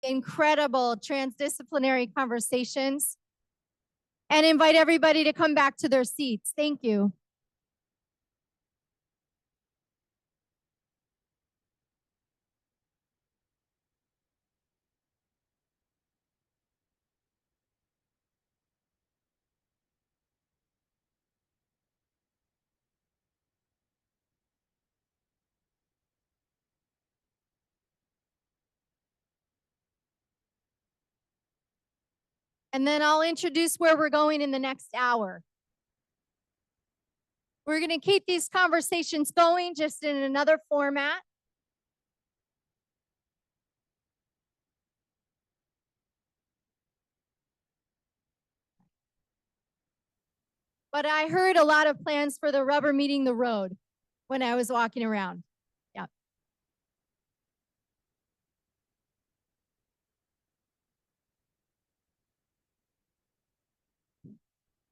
incredible transdisciplinary conversations and invite everybody to come back to their seats. Thank you. And then I'll introduce where we're going in the next hour. We're going to keep these conversations going just in another format. But I heard a lot of plans for the rubber meeting the road when I was walking around. Yeah.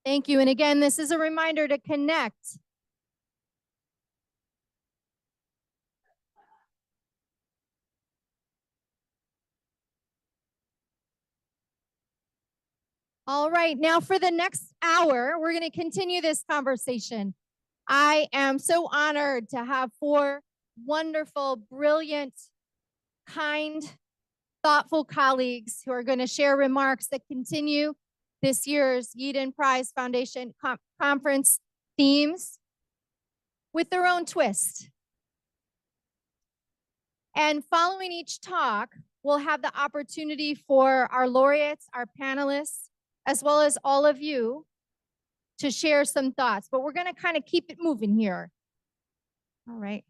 Thank you. And again, this is a reminder to connect. All right, now for the next hour, we're going to continue this conversation. I am so honored to have 4 wonderful, brilliant, kind, thoughtful colleagues who are going to share remarks that continue this year's Yidan Prize Foundation Conference themes with their own twist. And following each talk, we'll have the opportunity for our laureates, our panelists, as well as all of you to share some thoughts. But we're going to kind of keep it moving here. All right.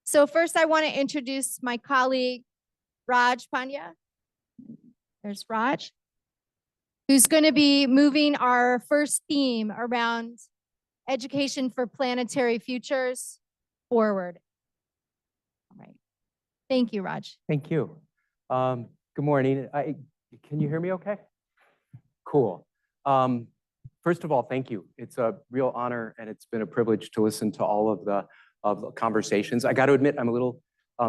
So first, I want to introduce my colleague, Raj Pandya. There's Raj, who's going to be moving our first theme around education for planetary futures forward. All right. Thank you, Raj. Thank you. Good morning. Can you hear me okay? Cool. First of all, thank you. It's a real honor and it's been a privilege to listen to all of the conversations. I got to admit, I'm a little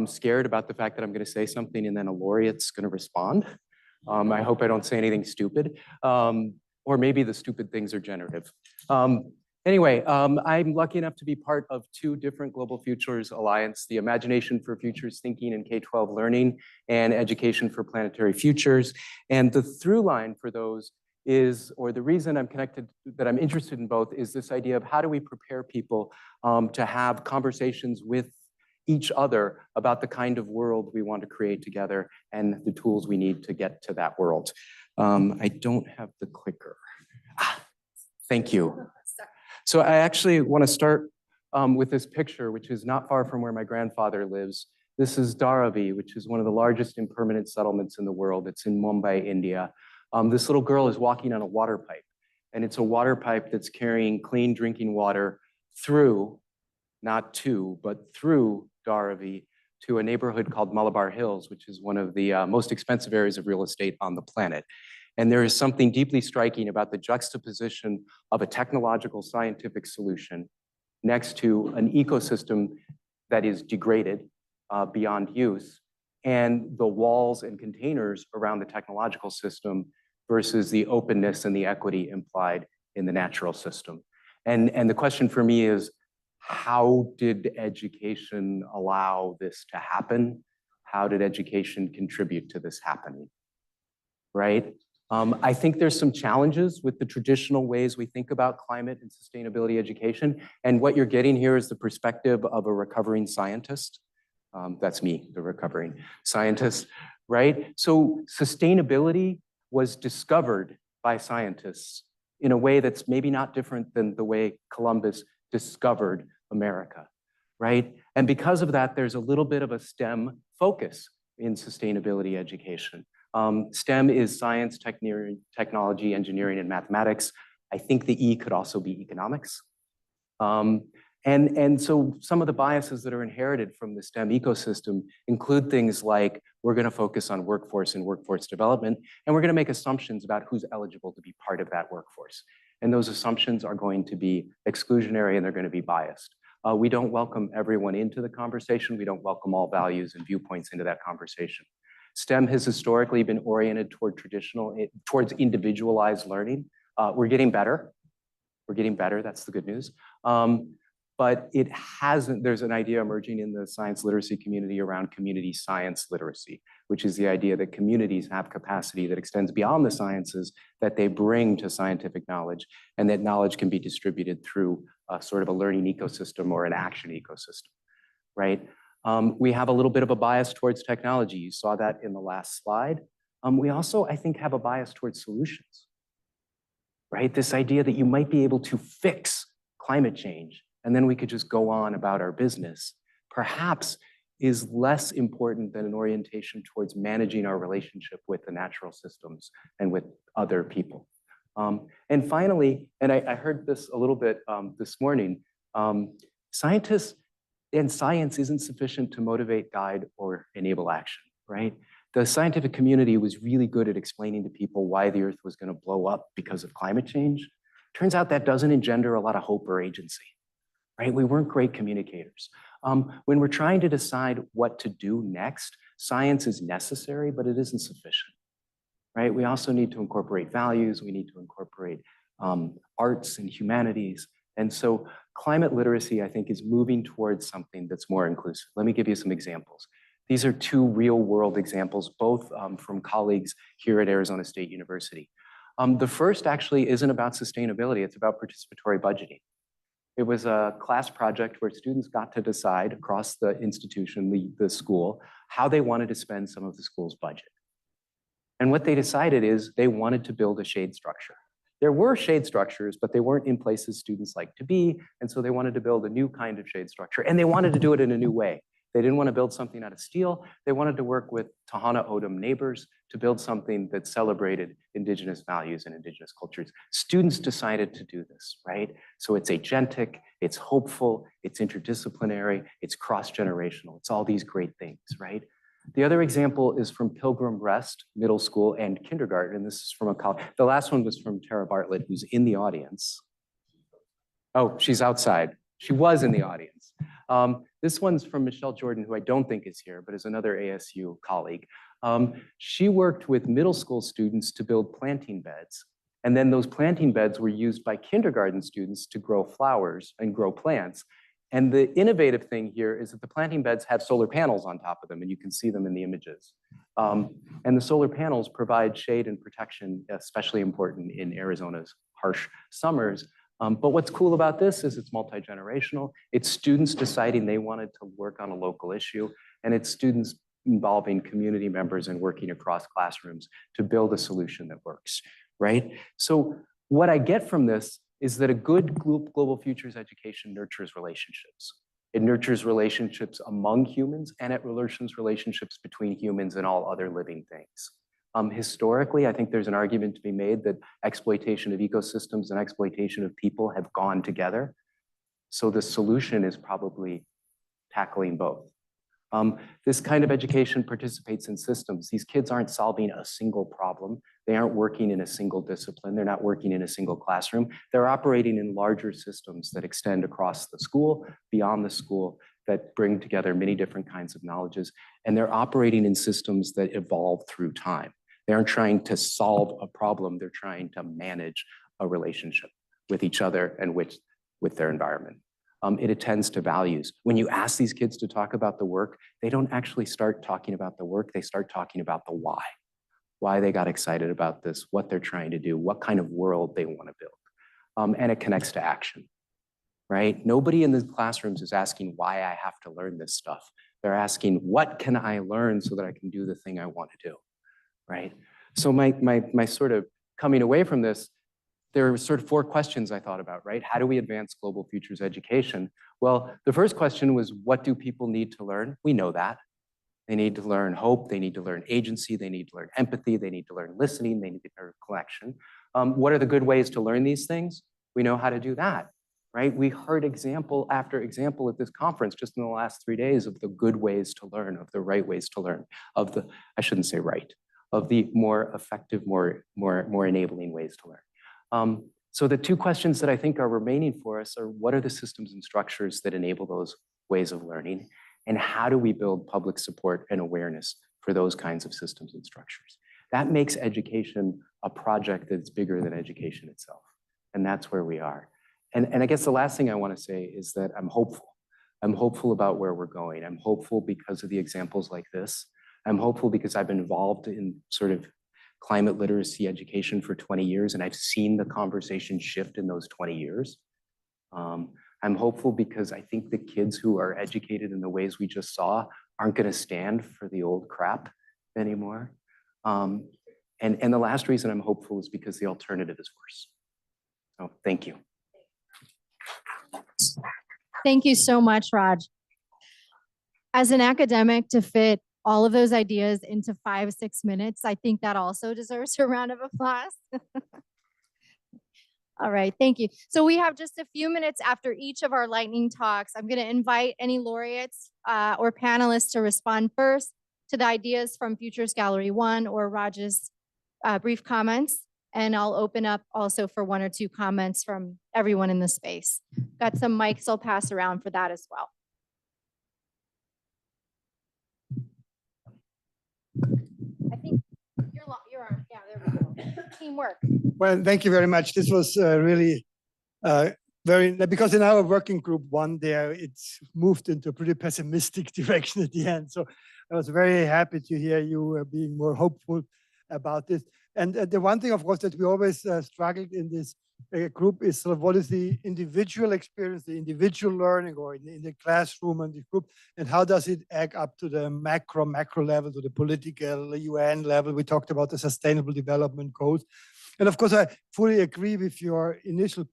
scared about the fact that I'm going to say something and then a laureate's going to respond. I hope I don't say anything stupid, or maybe the stupid things are generative. Anyway, I'm lucky enough to be part of 2 different Global Futures Alliance, the Imagination for Futures Thinking in K-12 Learning and Education for Planetary Futures. And the through line for those is, or the reason I'm connected, that I'm interested in both, is this idea of how do we prepare people to have conversations with each other about the kind of world we want to create together and the tools we need to get to that world. I don't have the clicker. Thank you. So I actually want to start with this picture, which is not far from where my grandfather lives. This is Dharavi, which is one of the largest impermanent settlements in the world. It's in Mumbai, India. This little girl is walking on a water pipe, and it's a water pipe that's carrying clean drinking water through, not to, but through Dharavi to a neighborhood called Malabar Hills, which is one of the most expensive areas of real estate on the planet. And there is something deeply striking about the juxtaposition of a technological scientific solution next to an ecosystem that is degraded beyond use, and the walls and containers around the technological system versus the openness and the equity implied in the natural system. And the question for me is, how did education allow this to happen? How did education contribute to this happening, right? I think there's some challenges with the traditional ways we think about climate and sustainability education. And what you're getting here is the perspective of a recovering scientist. That's me, the recovering scientist, right? So sustainability was discovered by scientists in a way that's maybe not different than the way Columbus discovered America, right? And because of that, there's a little bit of a STEM focus in sustainability education. STEM is science, technology, engineering, and mathematics. I think the E could also be economics. And so some of the biases that are inherited from the STEM ecosystem include things like, we're going to focus on workforce and workforce development, and we're going to make assumptions about who's eligible to be part of that workforce. And those assumptions are going to be exclusionary and they're going to be biased. We don't welcome everyone into the conversation. We don't welcome all values and viewpoints into that conversation. STEM has historically been oriented towards individualized learning. We're getting better. We're getting better, that's the good news. But it hasn't, there's an idea emerging in the science literacy community around community science literacy, which is the idea that communities have capacity that extends beyond the sciences that they bring to scientific knowledge, and that knowledge can be distributed through sort of a learning ecosystem or an action ecosystem, right? We have a little bit of a bias towards technology. You saw that in the last slide. We also, I think, have a bias towards solutions, right? This idea that you might be able to fix climate change and then we could just go on about our business, perhaps is less important than an orientation towards managing our relationship with the natural systems and with other people. And finally, and I heard this a little bit this morning, scientists and science isn't sufficient to motivate, guide, or enable action, right? The scientific community was really good at explaining to people why the Earth was going to blow up because of climate change. Turns out that doesn't engender a lot of hope or agency, right? We weren't great communicators. When we're trying to decide what to do next, science is necessary, but it isn't sufficient, right? We also need to incorporate values. We need to incorporate arts and humanities. And so climate literacy, I think, is moving towards something that's more inclusive. Let me give you some examples. These are two real world examples, both from colleagues here at Arizona State University. The first actually isn't about sustainability, it's about participatory budgeting. It was a class project where students got to decide across the institution, the school, how they wanted to spend some of the school's budget. And what they decided is they wanted to build a shade structure. There were shade structures, but they weren't in places students like to be, and so they wanted to build a new kind of shade structure, and they wanted to do it in a new way. They didn't want to build something out of steel. They wanted to work with Tohono O'odham neighbors to build something that celebrated Indigenous values and Indigenous cultures. Students decided to do this, right? So it's agentic, it's hopeful, it's interdisciplinary, it's cross-generational. It's all these great things, right? The other example is from Pilgrim Rest Middle School and Kindergarten, and this is from a college. The last one was from Tara Bartlett, who's in the audience. Oh, she's outside. She was in the audience. This one's from Michelle Jordan, who I don't think is here, but is another ASU colleague. She worked with middle school students to build planting beds. And then those planting beds were used by kindergarten students to grow flowers and grow plants. And the innovative thing here is that the planting beds have solar panels on top of them, and you can see them in the images. And the solar panels provide shade and protection, especially important in Arizona's harsh summers. But what's cool about this is it's multi-generational. It's students deciding they wanted to work on a local issue, and it's students involving community members and working across classrooms to build a solution that works, right? So what I get from this is that a good global futures education nurtures relationships. It nurtures relationships among humans, and it nurtures relationships between humans and all other living things. Historically, I think there's an argument to be made that exploitation of ecosystems and exploitation of people have gone together. So the solution is probably tackling both. This kind of education participates in systems. These kids aren't solving a single problem. They aren't working in a single discipline. They're not working in a single classroom. They're operating in larger systems that extend across the school, beyond the school, that bring together many different kinds of knowledges. And they're operating in systems that evolve through time. They aren't trying to solve a problem. They're trying to manage a relationship with each other and with their environment. It attends to values. When you ask these kids to talk about the work, they don't actually start talking about the work. They start talking about the why they got excited about this, what they're trying to do, what kind of world they want to build. And it connects to action, right? Nobody in the classrooms is asking why I have to learn this stuff. They're asking, what can I learn so that I can do the thing I want to do, right? So my sort of coming away from this, there were sort of 4 questions I thought about, right? How do we advance global futures education? Well, the first question was, what do people need to learn? We know that. They need to learn hope, they need to learn agency, they need to learn empathy, they need to learn listening, they need to learn collection. What are the good ways to learn these things? We know how to do that, right? We heard example after example at this conference just in the last 3 days of the good ways to learn, of the right ways to learn, of the, I shouldn't say right, of the more effective, more enabling ways to learn. So the two questions that I think are remaining for us are, what are the systems and structures that enable those ways of learning? And how do we build public support and awareness for those kinds of systems and structures? That makes education a project that's bigger than education itself. And that's where we are. And I guess the last thing I want to say is that I'm hopeful. I'm hopeful about where we're going. I'm hopeful because of the examples like this. I'm hopeful because I've been involved in sort of climate literacy education for 20 years, and I've seen the conversation shift in those 20 years. I'm hopeful because I think the kids who are educated in the ways we just saw aren't going to stand for the old crap anymore. And the last reason I'm hopeful is because the alternative is worse. So thank you. Thank you so much, Raj. As an academic, to fit all of those ideas into 5-6 minutes, I think that also deserves a round of applause. All right, thank you. So we have just a few minutes after each of our lightning talks. I'm going to invite any laureates or panelists to respond first to the ideas from Futures Gallery 1 or Raj's brief comments. And I'll open up also for 1 or 2 comments from everyone in the space. Got some mics I'll pass around for that as well. I think you're on. Yeah, there we go. Teamwork. Well, thank you very much. This was really because in our working group 1 there, it's moved into a pretty pessimistic direction at the end. So I was very happy to hear you being more hopeful about this. And the one thing, of course, that we always struggled in this group is sort of what is the individual experience, the individual learning, or in the classroom and the group, and how does it add up to the macro level, to the political UN level. We talked about the Sustainable Development Goals. And of course, I fully agree with your initial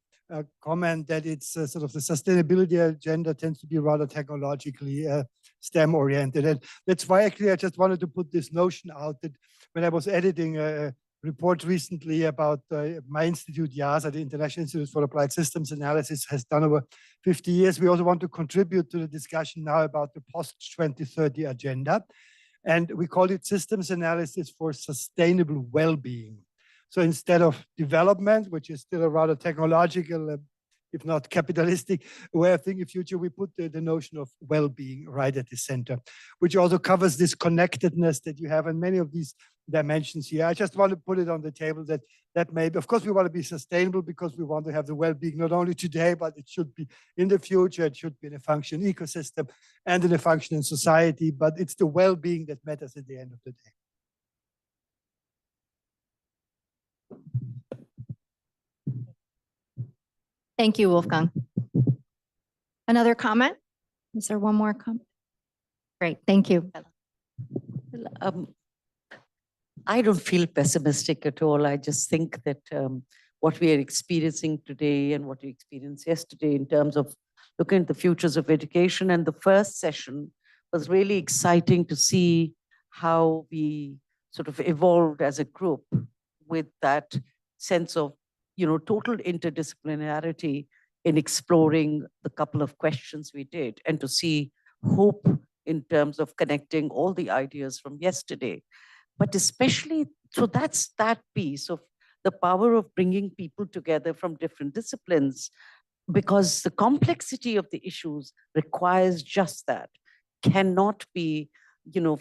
comment that it's sort of the sustainability agenda tends to be rather technologically STEM oriented. And that's why actually I just wanted to put this notion out that when I was editing a report recently about my institute, YASA, the International Institute for Applied Systems Analysis, has done over 50 years. We also want to contribute to the discussion now about the post-2030 agenda. And we call it Systems Analysis for Sustainable Well-being. So instead of development, which is still a rather technological, if not capitalistic way of thinking the future, we put the notion of well-being right at the center, which also covers this connectedness that you have in many of these dimensions here. I just want to put it on the table that maybe, of course, we want to be sustainable because we want to have the well-being not only today, but it should be in the future. It should be in a functioning ecosystem and in a functioning society. But it's the well-being that matters at the end of the day. Thank you, Wolfgang. Another comment? Is there one more comment? Great, thank you. I don't feel pessimistic at all. I just think that what we are experiencing today and what we experienced yesterday in terms of looking at the futures of education, and the first session was really exciting to see how we sort of evolved as a group with that sense of, total interdisciplinarity in exploring the couple of questions we did, and to see hope in terms of connecting all the ideas from yesterday. But especially, so that's that piece of the power of bringing people together from different disciplines, because the complexity of the issues requires just that, cannot be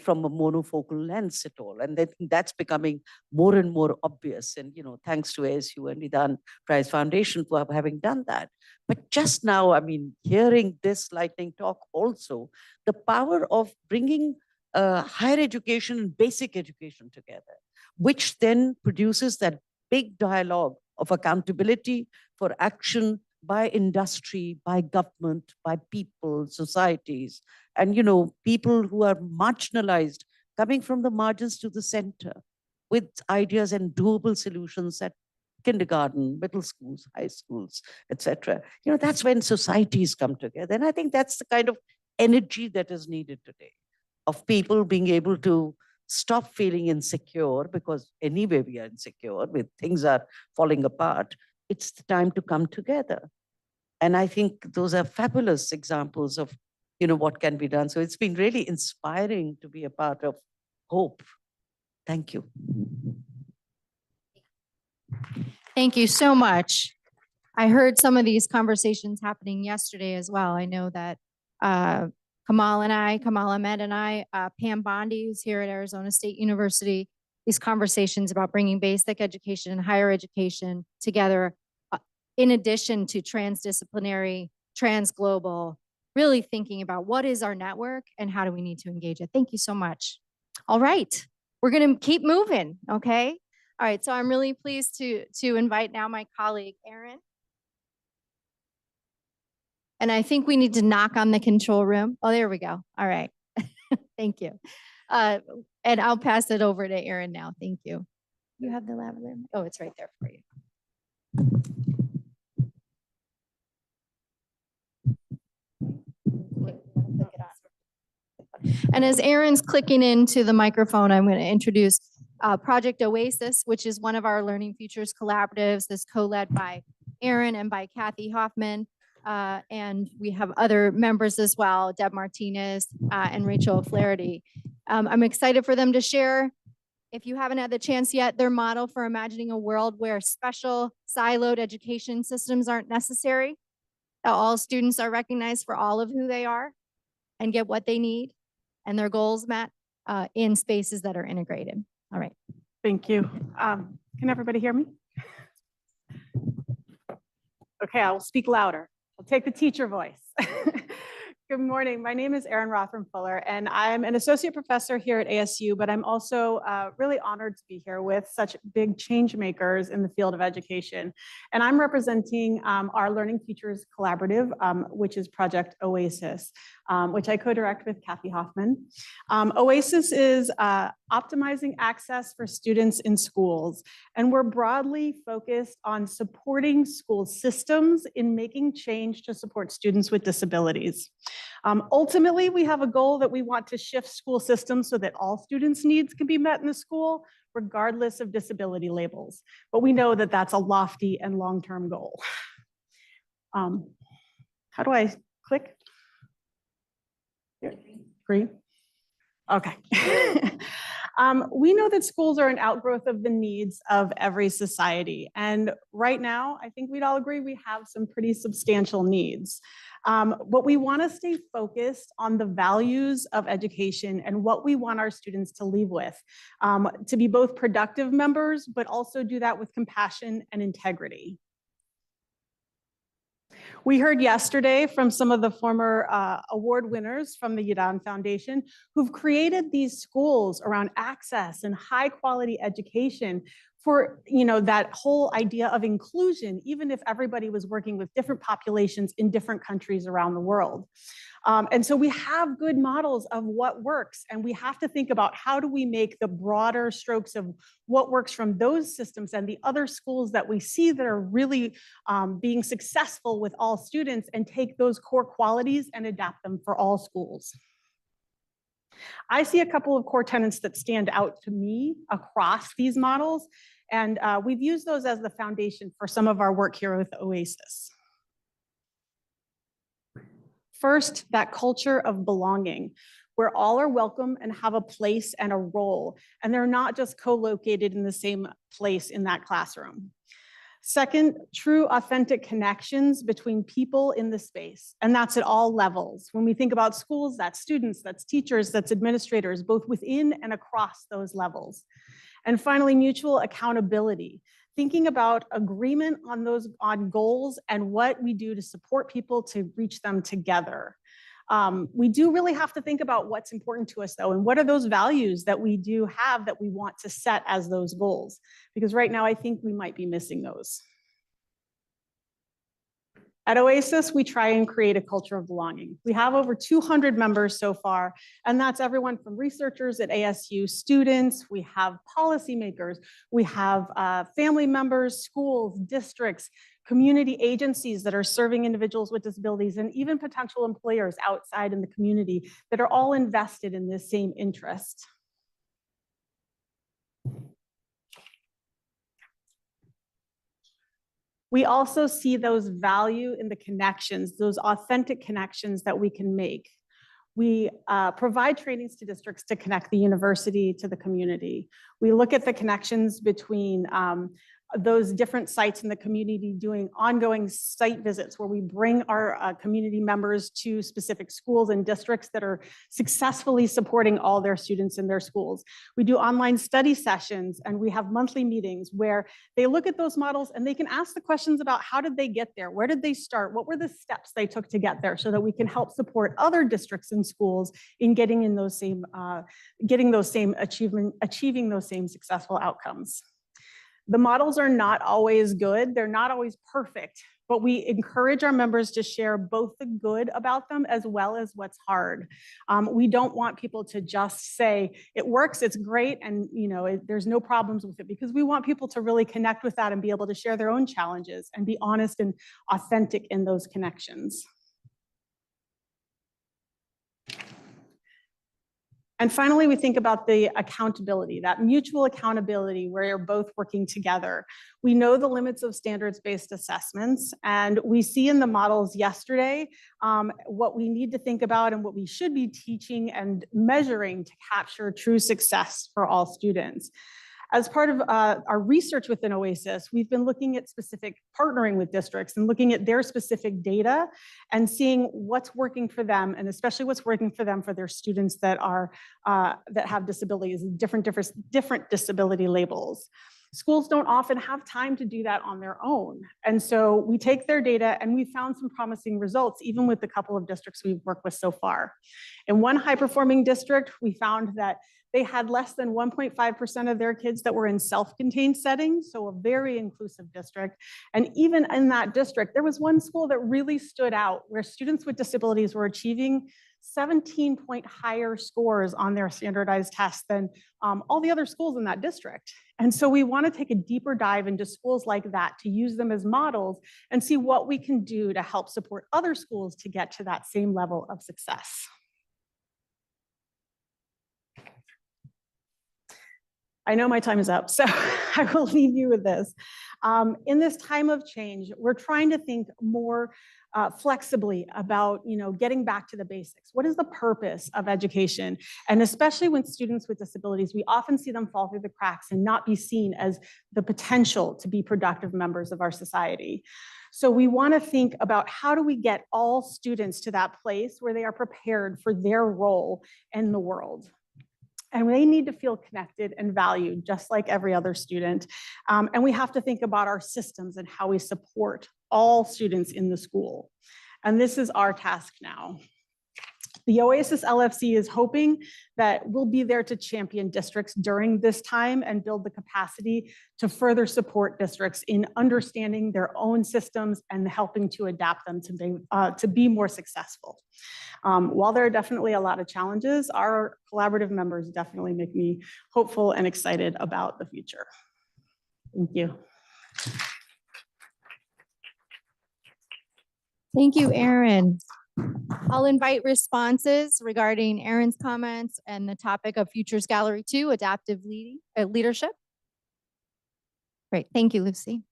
from a monofocal lens at all. And that's becoming more and more obvious. And, thanks to ASU and Yidan Prize Foundation for having done that. But just now, hearing this lightning talk also, the power of bringing higher education and basic education together, which then produces that big dialogue of accountability for action by industry, by government, by people, societies, and people who are marginalized, coming from the margins to the center, with ideas and doable solutions at kindergarten, middle schools, high schools, etc. That's when societies come together. And I think that's the kind of energy that is needed today, of people being able to stop feeling insecure, because anyway we are insecure, with things are falling apart. It's the time to come together. And I think those are fabulous examples of, what can be done. So it's been really inspiring to be a part of hope. Thank you. Thank you so much. I heard some of these conversations happening yesterday as well. I know that Kamal Ahmed and I, Pam Bondi, who's here at Arizona State University, these conversations about bringing basic education and higher education together, in addition to transdisciplinary, transglobal, really thinking about what is our network and how do we need to engage it. Thank you so much. All right, we're gonna keep moving, okay? All right, so I'm really pleased to invite now my colleague, Erin. And I think we need to knock on the control room. Oh, there we go. All right. Thank you. And I'll pass it over to Erin now. Thank you. You have the lavalier? Oh, it's right there for you. And as Erin's clicking into the microphone, I'm going to introduce Project Oasis, which is one of our Learning Futures Collaboratives that's co-led by Erin and by Kathy Hoffman. And we have other members as well, Deb Martinez and Rachel Flaherty. I'm excited for them to share, if you haven't had the chance yet, their model for imagining a world where special siloed education systems aren't necessary, that all students are recognized for all of who they are and get what they need and their goals met in spaces that are integrated. All right. Thank you. Can everybody hear me? Okay, I will speak louder. I'll take the teacher voice. Good morning. My name is Erin Rothram Fuller, and I'm an associate professor here at ASU, but I'm also really honored to be here with such big change makers in the field of education. And I'm representing our Learning Futures Collaborative, which is Project Oasis, which I co-direct with Kathy Hoffman. Oasis is optimizing access for students in schools, and we're broadly focused on supporting school systems in making change to support students with disabilities. Ultimately, we have a goal that we want to shift school systems so that all students' needs can be met in the school, regardless of disability labels. But we know that that's a lofty and long-term goal. How do I click? Green? Okay. We know that schools are an outgrowth of the needs of every society. And right now, I think we'd all agree we have some pretty substantial needs. But we want to stay focused on the values of education and what we want our students to leave with, to be both productive members, but also do that with compassion and integrity. We heard yesterday from some of the former award winners from the Yidan Foundation who've created these schools around access and high quality education for, you know, that whole idea of inclusion, even if everybody was working with different populations in different countries around the world. And so we have good models of what works, and we have to think about how do we make the broader strokes of what works from those systems and the other schools that we see that are really being successful with all students, and take those core qualities and adapt them for all schools. I see a couple of core tenets that stand out to me across these models, and we've used those as the foundation for some of our work here with Oasis. First, that culture of belonging, where all are welcome and have a place and a role, and they're not just co-located in the same place in that classroom. Second, true authentic connections between people in the space, and that's at all levels. When we think about schools, that's students, that's teachers, that's administrators, both within and across those levels. And finally, mutual accountability, thinking about agreement on goals and what we do to support people to reach them together. We do really have to think about what's important to us though, and what are those values that we do have that we want to set as those goals? Because right now I think we might be missing those. At Oasis, we try and create a culture of belonging. We have over 200 members so far, and that's everyone from researchers at ASU, students, we have policymakers, we have family members, schools, districts, community agencies that are serving individuals with disabilities, and even potential employers outside in the community that are all invested in this same interest. We also see those value in the connections, those authentic connections that we can make. We provide trainings to districts to connect the university to the community. We look at the connections between those different sites in the community doing ongoing site visits where we bring our community members to specific schools and districts that are successfully supporting all their students in their schools. We do online study sessions, and we have monthly meetings where they look at those models and they can ask the questions about how did they get there? Where did they start? What were the steps they took to get there, so that we can help support other districts and schools in getting in those same, achieving those same successful outcomes. The models are not always good. They're not always perfect, but we encourage our members to share both the good about them as well as what's hard. We don't want people to just say, it works, it's great, and there's no problems with it, because we want people to really connect with that and be able to share their own challenges and be honest and authentic in those connections. And finally, we think about the accountability, that mutual accountability where you're both working together. We know the limits of standards-based assessments, and we see in the models yesterday what we need to think about and what we should be teaching and measuring to capture true success for all students. As part of our research within OASIS, we've been looking at partnering with districts and looking at their specific data and seeing what's working for them, and especially what's working for them for their students that have disabilities, different disability labels. Schools don't often have time to do that on their own. And so we take their data and we found some promising results, even with the couple of districts we've worked with so far. In one high-performing district, we found that they had less than 1.5% of their kids that were in self-contained settings, so a very inclusive district. And even in that district, there was one school that really stood out where students with disabilities were achieving 17-point higher scores on their standardized tests than all the other schools in that district. And so we want to take a deeper dive into schools like that to use them as models and see what we can do to help support other schools to get to that same level of success. I know my time is up, so I will leave you with this. In this time of change, we're trying to think more flexibly about getting back to the basics. What is the purpose of education? And especially when students with disabilities, we often see them fall through the cracks and not be seen as the potential to be productive members of our society. So we want to think about how do we get all students to that place where they are prepared for their role in the world. And they need to feel connected and valued, just like every other student. And we have to think about our systems and how we support all students in the school. And this is our task now. The OASIS LFC is hoping that we'll be there to champion districts during this time and build the capacity to further support districts in understanding their own systems and helping to adapt them to be more successful. While there are definitely a lot of challenges, our collaborative members definitely make me hopeful and excited about the future. Thank you. Thank you, Erin. I'll invite responses regarding Erin's comments and the topic of Futures Gallery 2, adaptive leadership. Great, thank you, Lucy.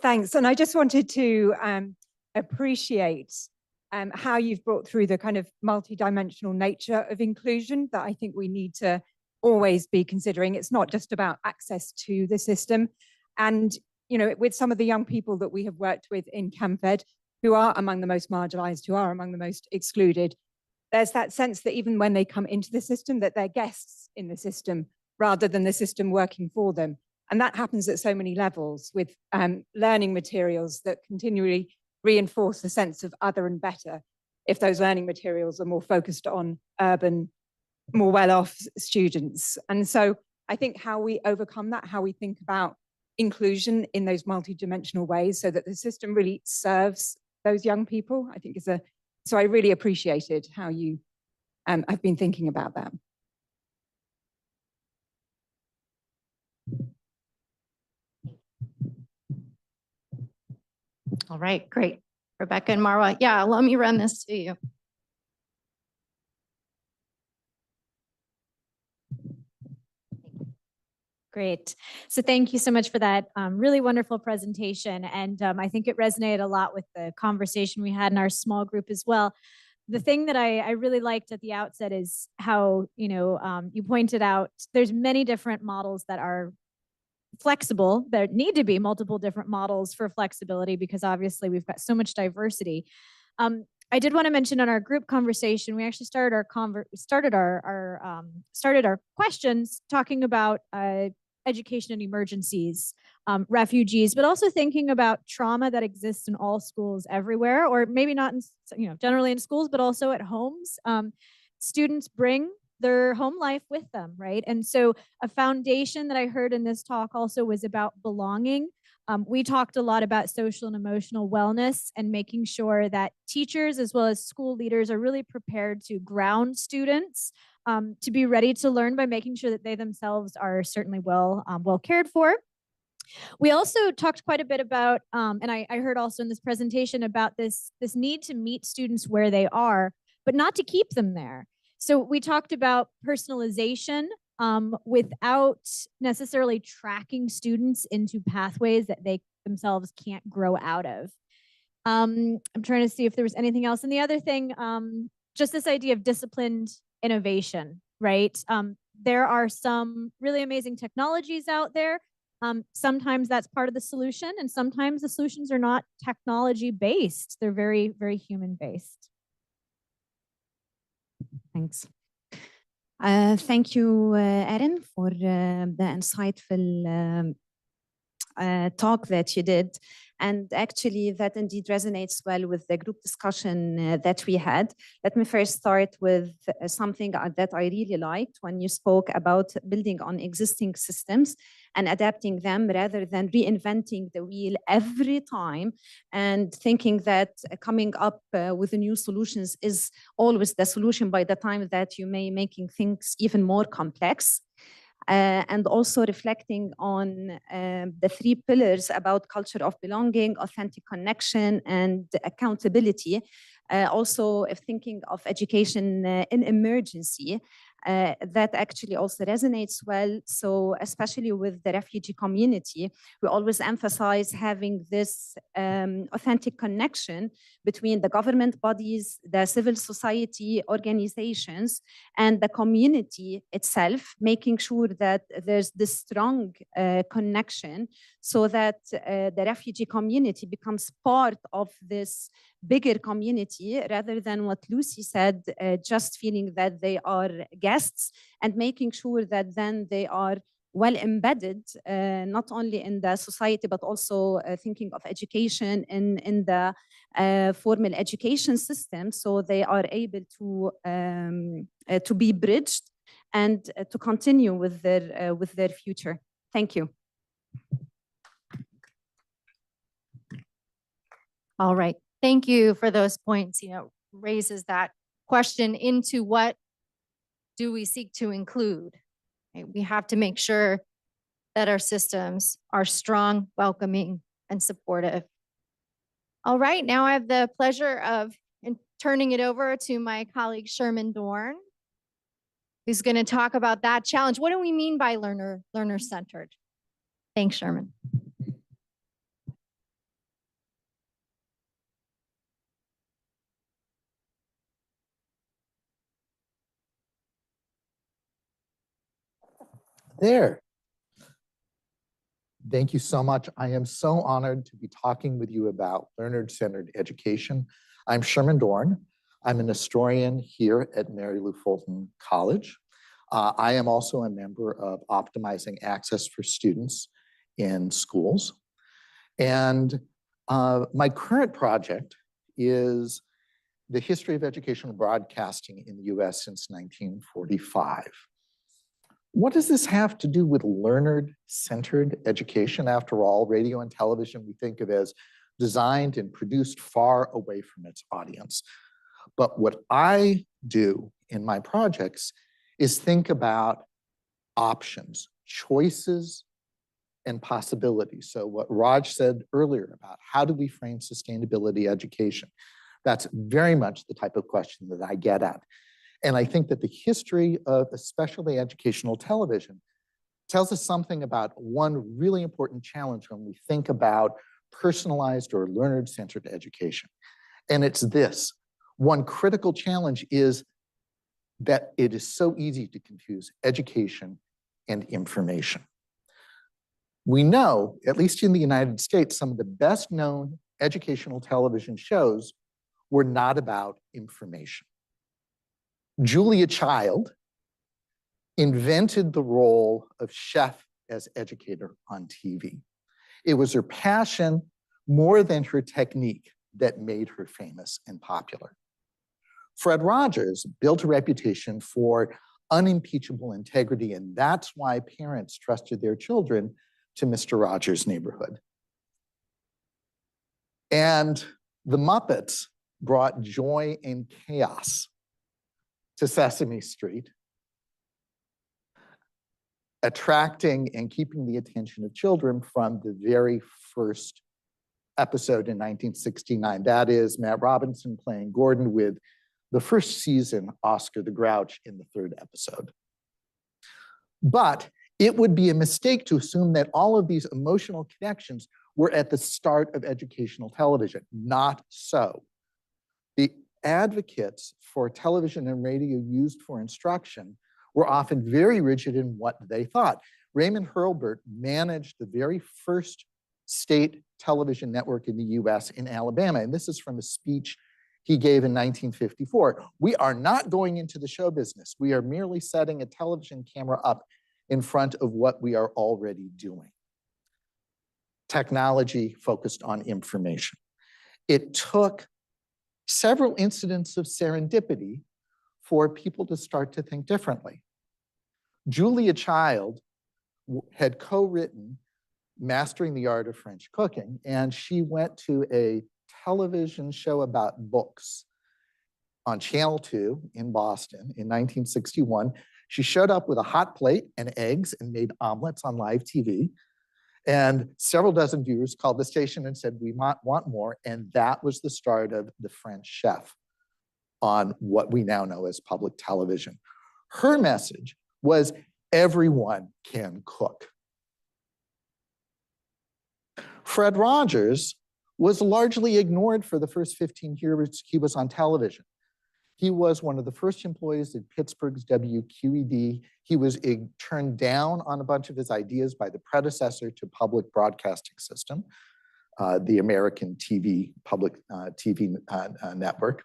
Thanks, and I just wanted to appreciate how you've brought through the kind of multidimensional nature of inclusion that I think we need to always be considering. It's not just about access to the system. And, with some of the young people that we have worked with in CamFed, who are among the most marginalized, who are among the most excluded, there's that sense that even when they come into the system, that they're guests in the system rather than the system working for them. And that happens at so many levels with learning materials that continually reinforce the sense of other and better if those learning materials are more focused on urban, more well-off students. And so I think how we overcome that, how we think about inclusion in those multidimensional ways so that the system really serves those young people, I think so I really appreciated how you have been thinking about that. All right, great. Rebecca and Marwa, yeah, let me run this to you. Great. So thank you so much for that really wonderful presentation. And I think it resonated a lot with the conversation we had in our small group as well. the thing that I really liked at the outset is how, you pointed out there's many different models that are flexible. There need to be multiple different models for flexibility because obviously we've got so much diversity. I did want to mention on our group conversation, we actually started our questions talking about education and emergencies, refugees, but also thinking about trauma that exists in all schools everywhere, or maybe not in, generally in schools, but also at homes. Students bring their home life with them, right? And so a foundation that I heard in this talk also was about belonging. We talked a lot about social and emotional wellness and making sure that teachers as well as school leaders are really prepared to ground students to be ready to learn by making sure that they themselves are certainly well cared for. We also talked quite a bit about, and I heard also in this presentation about this need to meet students where they are, but not to keep them there. So we talked about personalization without necessarily tracking students into pathways that they themselves can't grow out of. I'm trying to see if there was anything else. And the other thing, just this idea of disciplined innovation, right? There are some really amazing technologies out there. Sometimes that's part of the solution, and sometimes the solutions are not technology based. They're very, very human based. Thanks. Thank you, Erin, for the insightful talk that you did. And actually, that indeed resonates well with the group discussion that we had. Let me first start with something that I really liked when you spoke about building on existing systems and adapting them rather than reinventing the wheel every time and thinking that coming up with the new solutions is always the solution by the time that you may making things even more complex. And also reflecting on the 3 pillars about culture of belonging, authentic connection, and accountability. Also, if thinking of education in emergency, that actually also resonates well. So especially with the refugee community, we always emphasize having this authentic connection between the government bodies, the civil society organizations, and the community itself, making sure that there's this strong connection so that the refugee community becomes part of this bigger community rather than what Lucy said, just feeling that they are guests, and making sure that then they are well embedded, not only in the society, but also thinking of education in the formal education system, so they are able to be bridged and to continue with their future. Thank you. All right. Thank you for those points. Raises that question into what do we seek to include? Right? We have to make sure that our systems are strong, welcoming, and supportive. All right. Now I have the pleasure of turning it over to my colleague, Sherman Dorn, who's going to talk about that challenge. What do we mean by learner-centered? Thanks, Sherman. There. Thank you so much. I am so honored to be talking with you about learner-centered education. I'm Sherman Dorn. I'm an historian here at Mary Lou Fulton College. I am also a member of Optimizing Access for Students in Schools. And my current project is the history of educational broadcasting in the US since 1945. What does this have to do with learner-centered education? After all, radio and television we think of as designed and produced far away from its audience. But what I do in my projects is think about options, choices, and possibilities. So what Raj said earlier about how do we frame sustainability education? That's very much the type of question that I get at. And I think that the history of especially educational television tells us something about one really important challenge when we think about personalized or learner-centered education. And it's this: One critical challenge is that it is so easy to confuse education and information. We know, at least in the United States, some of the best known educational television shows were not about information. Julia Child invented the role of chef as educator on TV. It was her passion more than her technique that made her famous and popular. Fred Rogers built a reputation for unimpeachable integrity, and that's why parents trusted their children to Mr. Rogers' Neighborhood. And the Muppets brought joy and chaos to Sesame Street, attracting and keeping the attention of children from the very first episode in 1969. That is Matt Robinson playing Gordon with the first season Oscar the Grouch in the third episode. But it would be a mistake to assume that all of these emotional connections were at the start of educational television. Not so. The advocates for television and radio used for instruction were often very rigid in what they thought. Raymond Hurlburt managed the very first state television network in the US in Alabama, and this is from a speech he gave in 1954. "We are not going into the show business. We are merely setting a television camera up in front of what we are already doing." Technology focused on information. It took several incidents of serendipity for people to start to think differently. Julia Child had co-written Mastering the Art of French Cooking, and she went to a television show about books on Channel 2 in Boston in 1961. She showed up with a hot plate and eggs and made omelets on live TV. And several dozen viewers called the station and said, "We want more." And that was the start of the French chef on what we now know as public television. Her message was, everyone can cook. Fred Rogers was largely ignored for the first 15 years he was on television. He was one of the first employees at Pittsburgh's WQED. He was turned down on a bunch of his ideas by the predecessor to public broadcasting system, the American public TV network.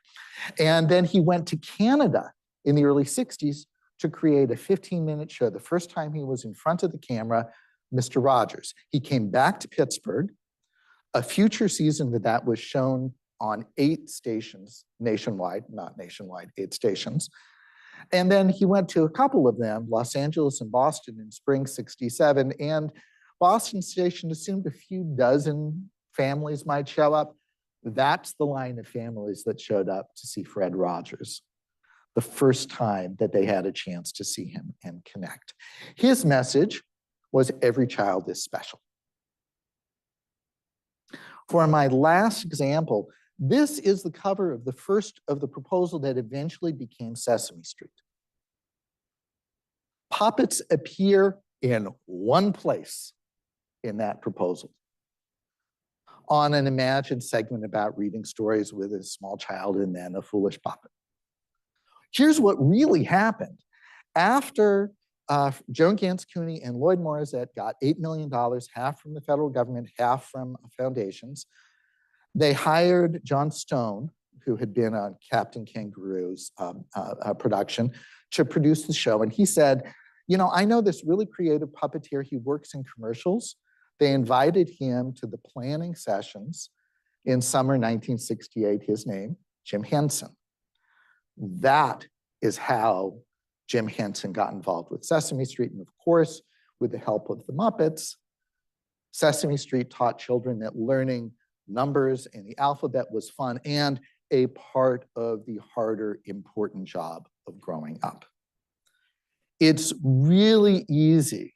And then he went to Canada in the early 60s to create a 15-minute show. The first time he was in front of the camera, Mr. Rogers. He came back to Pittsburgh. A future season of that was shown on 8 stations nationwide, not nationwide, 8 stations. And then he went to a couple of them, Los Angeles and Boston in spring '67. And Boston station assumed a few dozen families might show up. That's the line of families that showed up to see Fred Rogers, the first time that they had a chance to see him and connect. His message was, every child is special. For my last example, this is the cover of the first of the proposal that eventually became Sesame Street. Puppets appear in one place in that proposal, on an imagined segment about reading stories with a small child and then a foolish puppet. Here's what really happened. After Joan Gans Cooney and Lloyd Morissette got $8 million, half from the federal government, half from foundations, they hired John Stone, who had been on Captain Kangaroo's production, to produce the show. And he said, "You know, I know this really creative puppeteer. He works in commercials." They invited him to the planning sessions in summer 1968, his name, Jim Henson. That is how Jim Henson got involved with Sesame Street. And of course, with the help of the Muppets, Sesame Street taught children that learning numbers and the alphabet was fun and a part of the harder, important job of growing up. It's really easy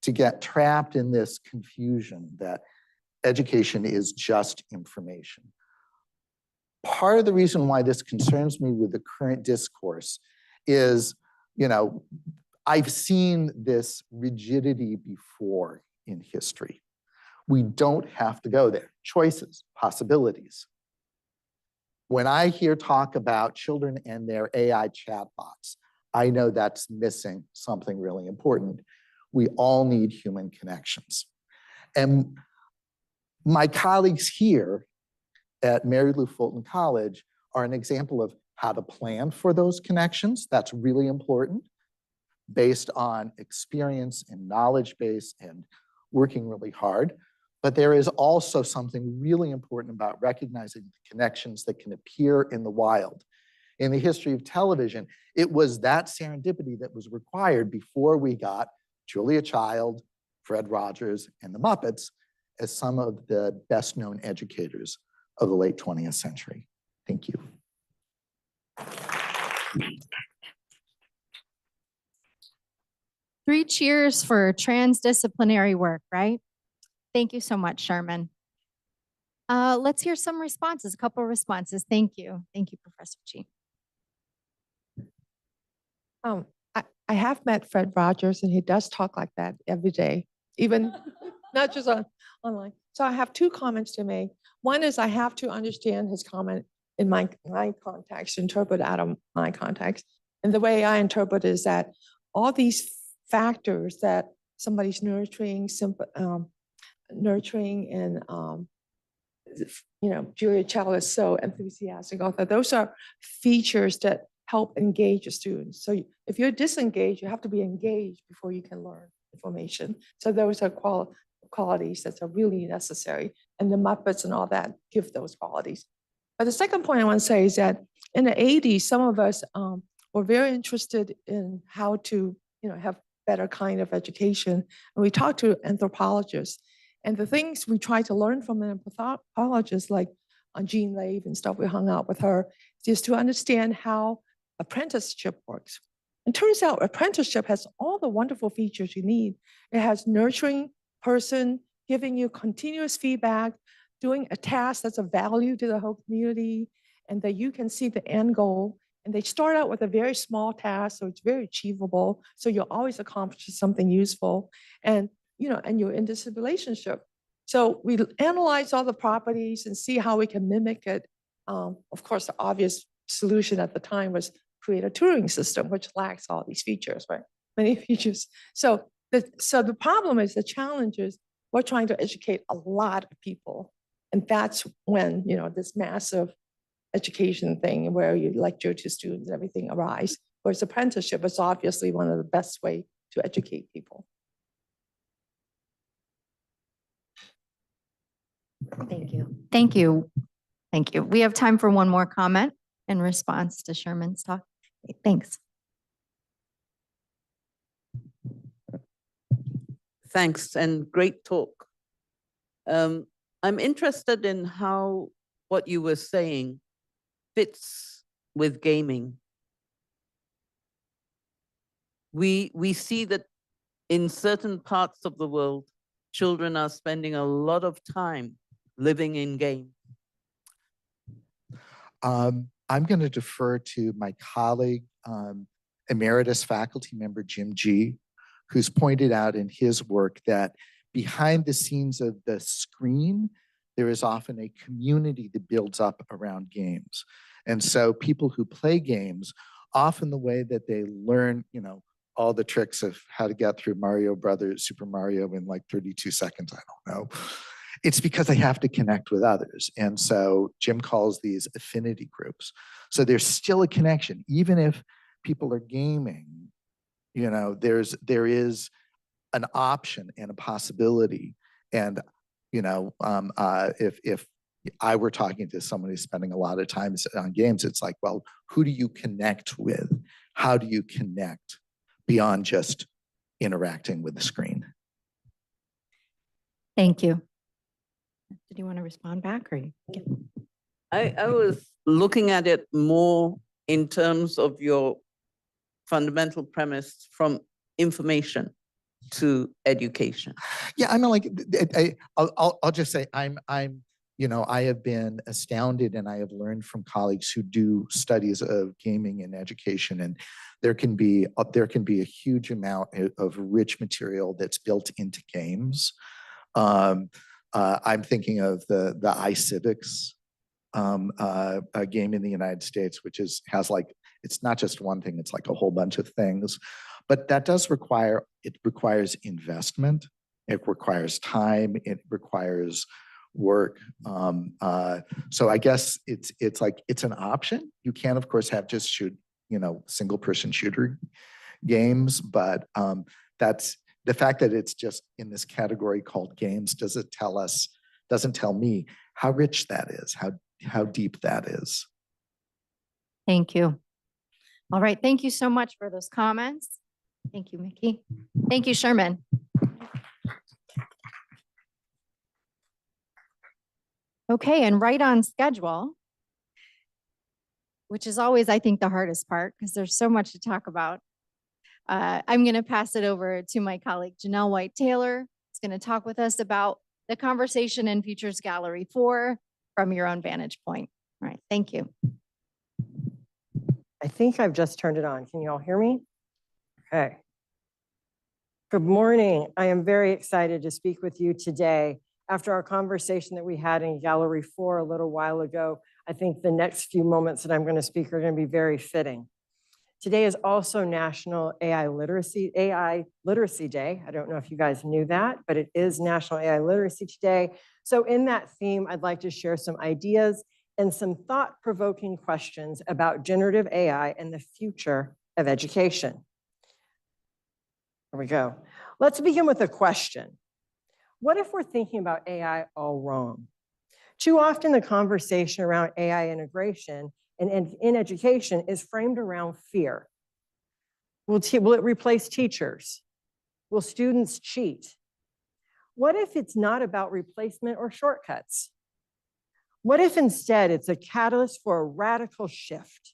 to get trapped in this confusion that education is just information. Part of the reason why this concerns me with the current discourse is, you know, I've seen this rigidity before in history. We don't have to go there. Choices, possibilities. When I hear talk about children and their AI chatbots, I know that's missing something really important. We all need human connections. And my colleagues here at Mary Lou Fulton College are an example of how to plan for those connections. That's really important, based on experience and knowledge base and working really hard. But there is also something really important about recognizing the connections that can appear in the wild. In the history of television, it was that serendipity that was required before we got Julia Child, Fred Rogers, and the Muppets as some of the best known educators of the late 20th century. Thank you. 3 cheers for transdisciplinary work, right? Thank you so much, Sherman. Let's hear some responses, a couple of responses. Thank you. Thank you, Professor Chi. I have met Fred Rogers, and he does talk like that every day, even not just online. So I have 2 comments to make. One is I have to understand his comment in my context, interpret out of my context. And the way I interpret is that all these factors that somebody's nurturing and Julia Child is so enthusiastic author. Those are features that help engage a student. So if you're disengaged, you have to be engaged before you can learn information. So those are qualities that are really necessary. And the Muppets and all that give those qualities. But the second point I want to say is that in the 80s, some of us were very interested in how to have better kind of education. And we talked to anthropologists. And the things we tried to learn from an anthropologist like Jean Lave and stuff, we hung out with her, is to understand how apprenticeship works. It turns out apprenticeship has all the wonderful features you need. It has nurturing person, giving you continuous feedback, doing a task that's of value to the whole community, and that you can see the end goal. And they start out with a very small task, so it's very achievable. So you'll always accomplish something useful. And you're in this relationship. So we analyze all the properties and see how we can mimic it. Of course, the obvious solution at the time was create a Turing system, which lacks all these features, right? Many features. So the problem is, the challenge is, we're trying to educate a lot of people. And that's when, this massive education thing where you lecture to students and everything arise. Whereas apprenticeship is obviously one of the best way to educate people. Thank you. Thank you. Thank you. We have time for one more comment in response to Sherman's talk. Thanks. Thanks, and great talk. I'm interested in how what you were saying fits with gaming. We see that in certain parts of the world, children are spending a lot of time living in games. I'm going to defer to my colleague, emeritus faculty member Jim G., who's pointed out in his work that behind the scenes of the screen, there is often a community that builds up around games. And so people who play games, often the way that they learn, all the tricks of how to get through Super Mario in like 32 seconds, I don't know. It's because they have to connect with others. And so Jim calls these affinity groups. So there's still a connection, even if people are gaming, there is an option and a possibility. And, if I were talking to someone who's spending a lot of time on games, it's like, well, who do you connect with? How do you connect beyond just interacting with the screen? Thank you. Did you want to respond back, or? I was looking at it more in terms of your fundamental premise from information to education. Yeah, I mean, like, I'll just say I have been astounded, and I have learned from colleagues who do studies of gaming and education, and there can be a huge amount of rich material that's built into games. I'm thinking of the iCivics a game in the United States, which has like, it's not just one thing, it's like a whole bunch of things. But that does requires investment. It requires time. It requires work. So I guess it's like, it's an option. You can, of course, have just single person shooter games, but that's the fact that it's just in this category called games doesn't tell me how rich that is, how deep that is. Thank you. All right. Thank you so much for those comments. Thank you, Mickey. Thank you, Sherman. Okay, and right on schedule, which is always, I think, the hardest part because there's so much to talk about. I'm going to pass it over to my colleague, Janelle White-Taylor. Who's going to talk with us about the conversation in Futures Gallery 4 from your own vantage point. All right, thank you. I think I've just turned it on. Can you all hear me? Okay. Good morning. I am very excited to speak with you today. After our conversation that we had in Gallery 4 a little while ago, I think the next few moments that I'm going to speak are going to be very fitting. Today is also National AI Literacy Day. I don't know if you guys knew that, but it is National AI Literacy Day. So in that theme, I'd like to share some ideas and some thought-provoking questions about generative AI and the future of education. Here we go. Let's begin with a question. What if we're thinking about AI all wrong? Too often the conversation around AI integration and in education is framed around fear. Will it replace teachers? Will students cheat? What if it's not about replacement or shortcuts? What if instead it's a catalyst for a radical shift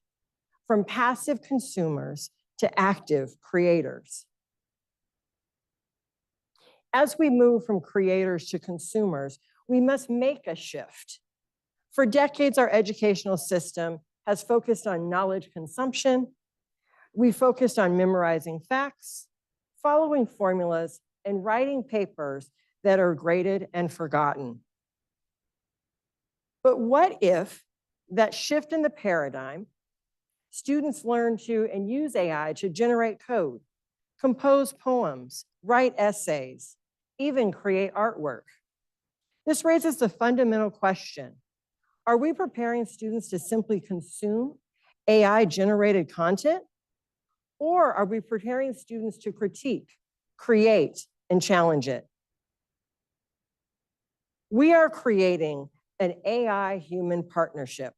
from passive consumers to active creators? As we move from creators to consumers, we must make a shift. For decades, our educational system has focused on knowledge consumption. We focused on memorizing facts, following formulas, and writing papers that are graded and forgotten. But what if that shift in the paradigm, students learn to and use AI to generate code, compose poems, write essays, even create artwork? This raises the fundamental question: are we preparing students to simply consume AI-generated content? Or are we preparing students to critique, create, and challenge it? We are creating an AI-human partnership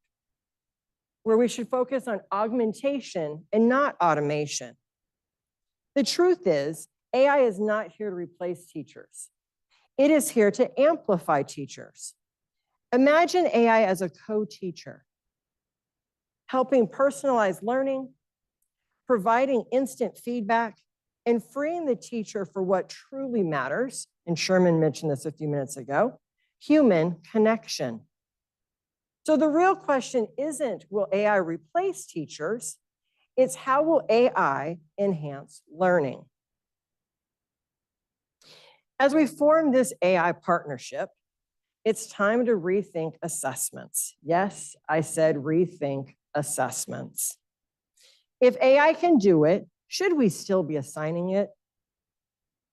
where we should focus on augmentation and not automation. The truth is, AI is not here to replace teachers. It is here to amplify teachers. Imagine AI as a co-teacher, helping personalized learning, providing instant feedback, and freeing the teacher for what truly matters. And Sherman mentioned this a few minutes ago: human connection. So the real question isn't, will AI replace teachers? It's how will AI enhance learning? As we form this AI partnership, it's time to rethink assessments. Yes, I said rethink assessments. If AI can do it, should we still be assigning it?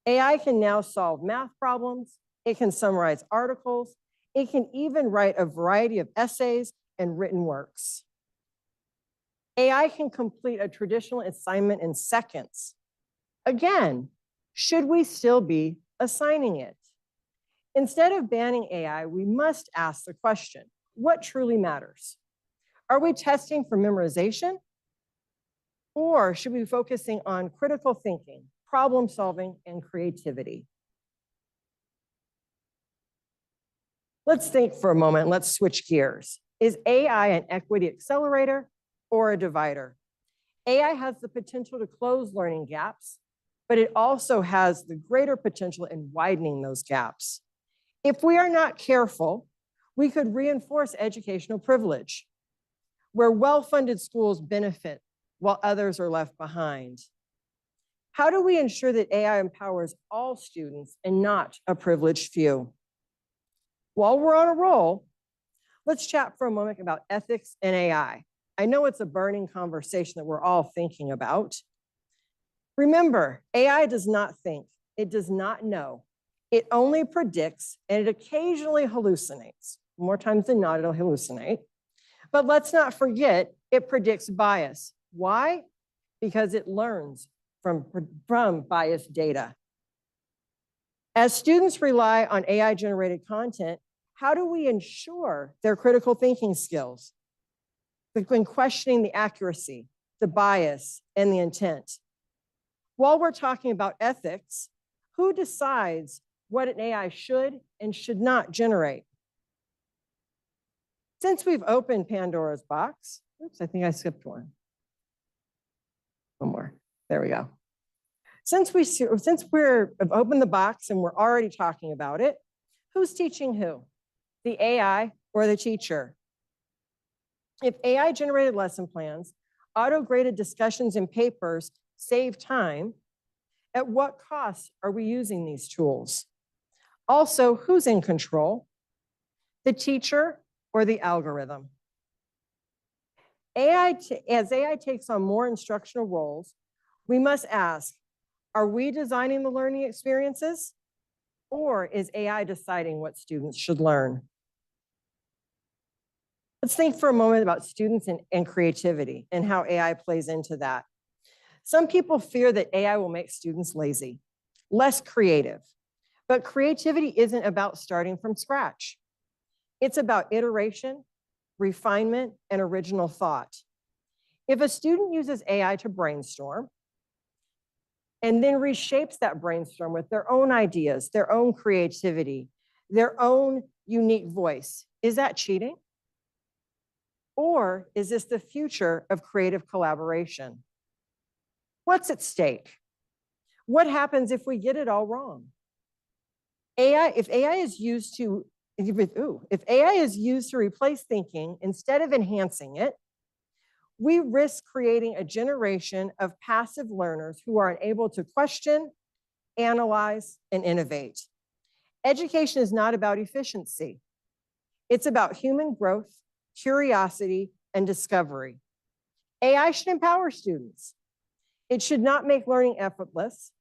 AI can now solve math problems. It can summarize articles. It can even write a variety of essays and written works. AI can complete a traditional assignment in seconds. Again, should we still be assigning it? Instead of banning AI, we must ask the question: what truly matters? Are we testing for memorization? Or should we be focusing on critical thinking, problem solving, and creativity? Let's think for a moment. Let's switch gears. Is AI an equity accelerator or a divider? AI has the potential to close learning gaps, but it also has the greater potential in widening those gaps. If we are not careful, we could reinforce educational privilege, where well-funded schools benefit while others are left behind. How do we ensure that AI empowers all students and not a privileged few? While we're on a roll, Let's chat for a moment about ethics and AI. I know it's a burning conversation that we're all thinking about. Remember, AI does not think, it does not know. It only predicts, and it occasionally hallucinates. More times than not, it'll hallucinate. But let's not forget, it predicts bias. Why? Because it learns from biased data. As students rely on AI-generated content, how do we ensure their critical thinking skills when questioning the accuracy, the bias, and the intent? While we're talking about ethics, who decides what an AI should and should not generate? Since we've opened Pandora's box, oops, I think I skipped one. One more, there we go. Since we've opened the box and we're already talking about it, who's teaching who? The AI or the teacher? If AI generated lesson plans, auto-graded discussions and papers save time, at what cost are we using these tools? Also, who's in control? The teacher or the algorithm? As AI takes on more instructional roles, we must ask, are we designing the learning experiences, or is AI deciding what students should learn? Let's think for a moment about students and creativity and how AI plays into that. Some people fear that AI will make students lazy, less creative, but creativity isn't about starting from scratch. It's about iteration, refinement, and original thought. If a student uses AI to brainstorm and then reshapes that brainstorm with their own ideas, their own creativity, their own unique voice, is that cheating? Or is this the future of creative collaboration? What's at stake? What happens if we get it all wrong? If AI is used to replace thinking instead of enhancing it, we risk creating a generation of passive learners who are unable to question, analyze, and innovate. Education is not about efficiency. It's about human growth, curiosity, and discovery. AI should empower students. It should not make learning effortless,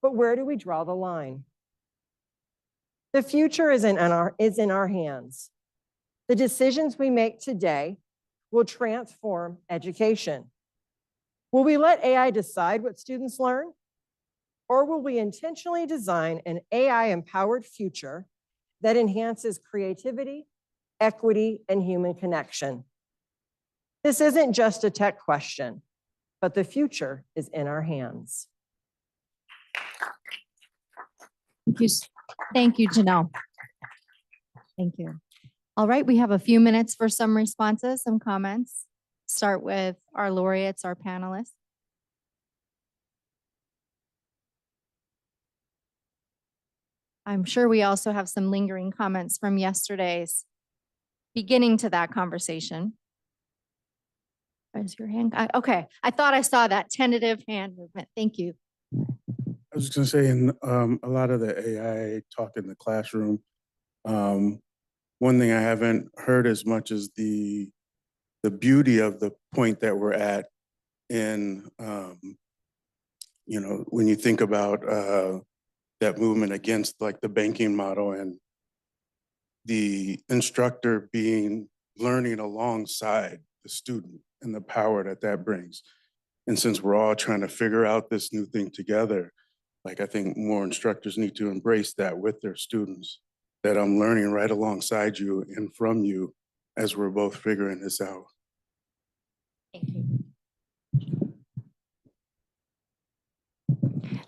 but where do we draw the line? The future is in our hands. The decisions we make today will transform education. Will we let AI decide what students learn? Or will we intentionally design an AI-empowered future that enhances creativity, equity, and human connection? This isn't just a tech question, but the future is in our hands. Thank you, Janelle. Thank you. All right, we have a few minutes for some responses, some comments. Start with our laureates, our panelists. I'm sure we also have some lingering comments from yesterday's beginning to that conversation. Is your hand? Okay, I thought I saw that tentative hand movement. Thank you. I was just going to say, in a lot of the AI talk in the classroom, one thing I haven't heard as much is the beauty of the point that we're at in, you know, when you think about that movement against like the banking model and the instructor learning alongside the student and the power that that brings. And since we're all trying to figure out this new thing together, like I think more instructors need to embrace that with their students, that I'm learning right alongside you and from you as we're both figuring this out. Thank you.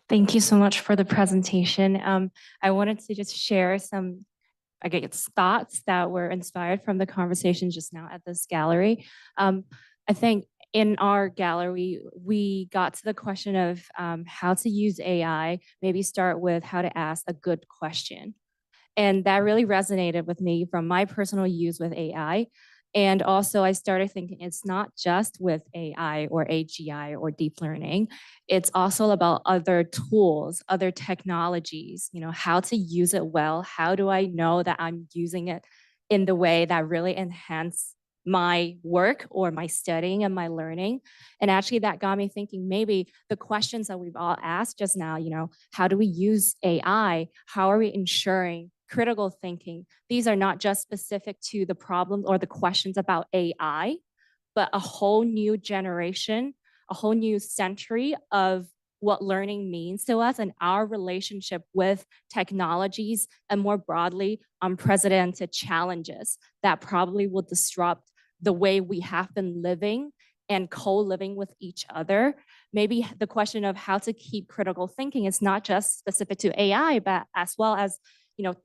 Thank you so much for the presentation. I wanted to just share some, I guess, thoughts that were inspired from the conversation just now at this gallery. I think in our gallery, we got to the question of how to use AI, maybe start with how to ask a good question. And that really resonated with me from my personal use with AI. And also I started thinking it's not just with AI or AGI or deep learning. It's also about other tools, other technologies, you know, how to use it well. How do I know that I'm using it in the way that really enhance my work or my studying and my learning. And actually that got me thinking, maybe the questions that we've all asked just now, how do we use AI? How are we ensuring critical thinking? These are not just specific to the problems or the questions about AI, but a whole new generation, a whole new century of what learning means to us and our relationship with technologies, and more broadly, unprecedented challenges that probably will disrupt the way we have been living and co-living with each other. Maybe the question of how to keep critical thinking is not just specific to AI, but as well as,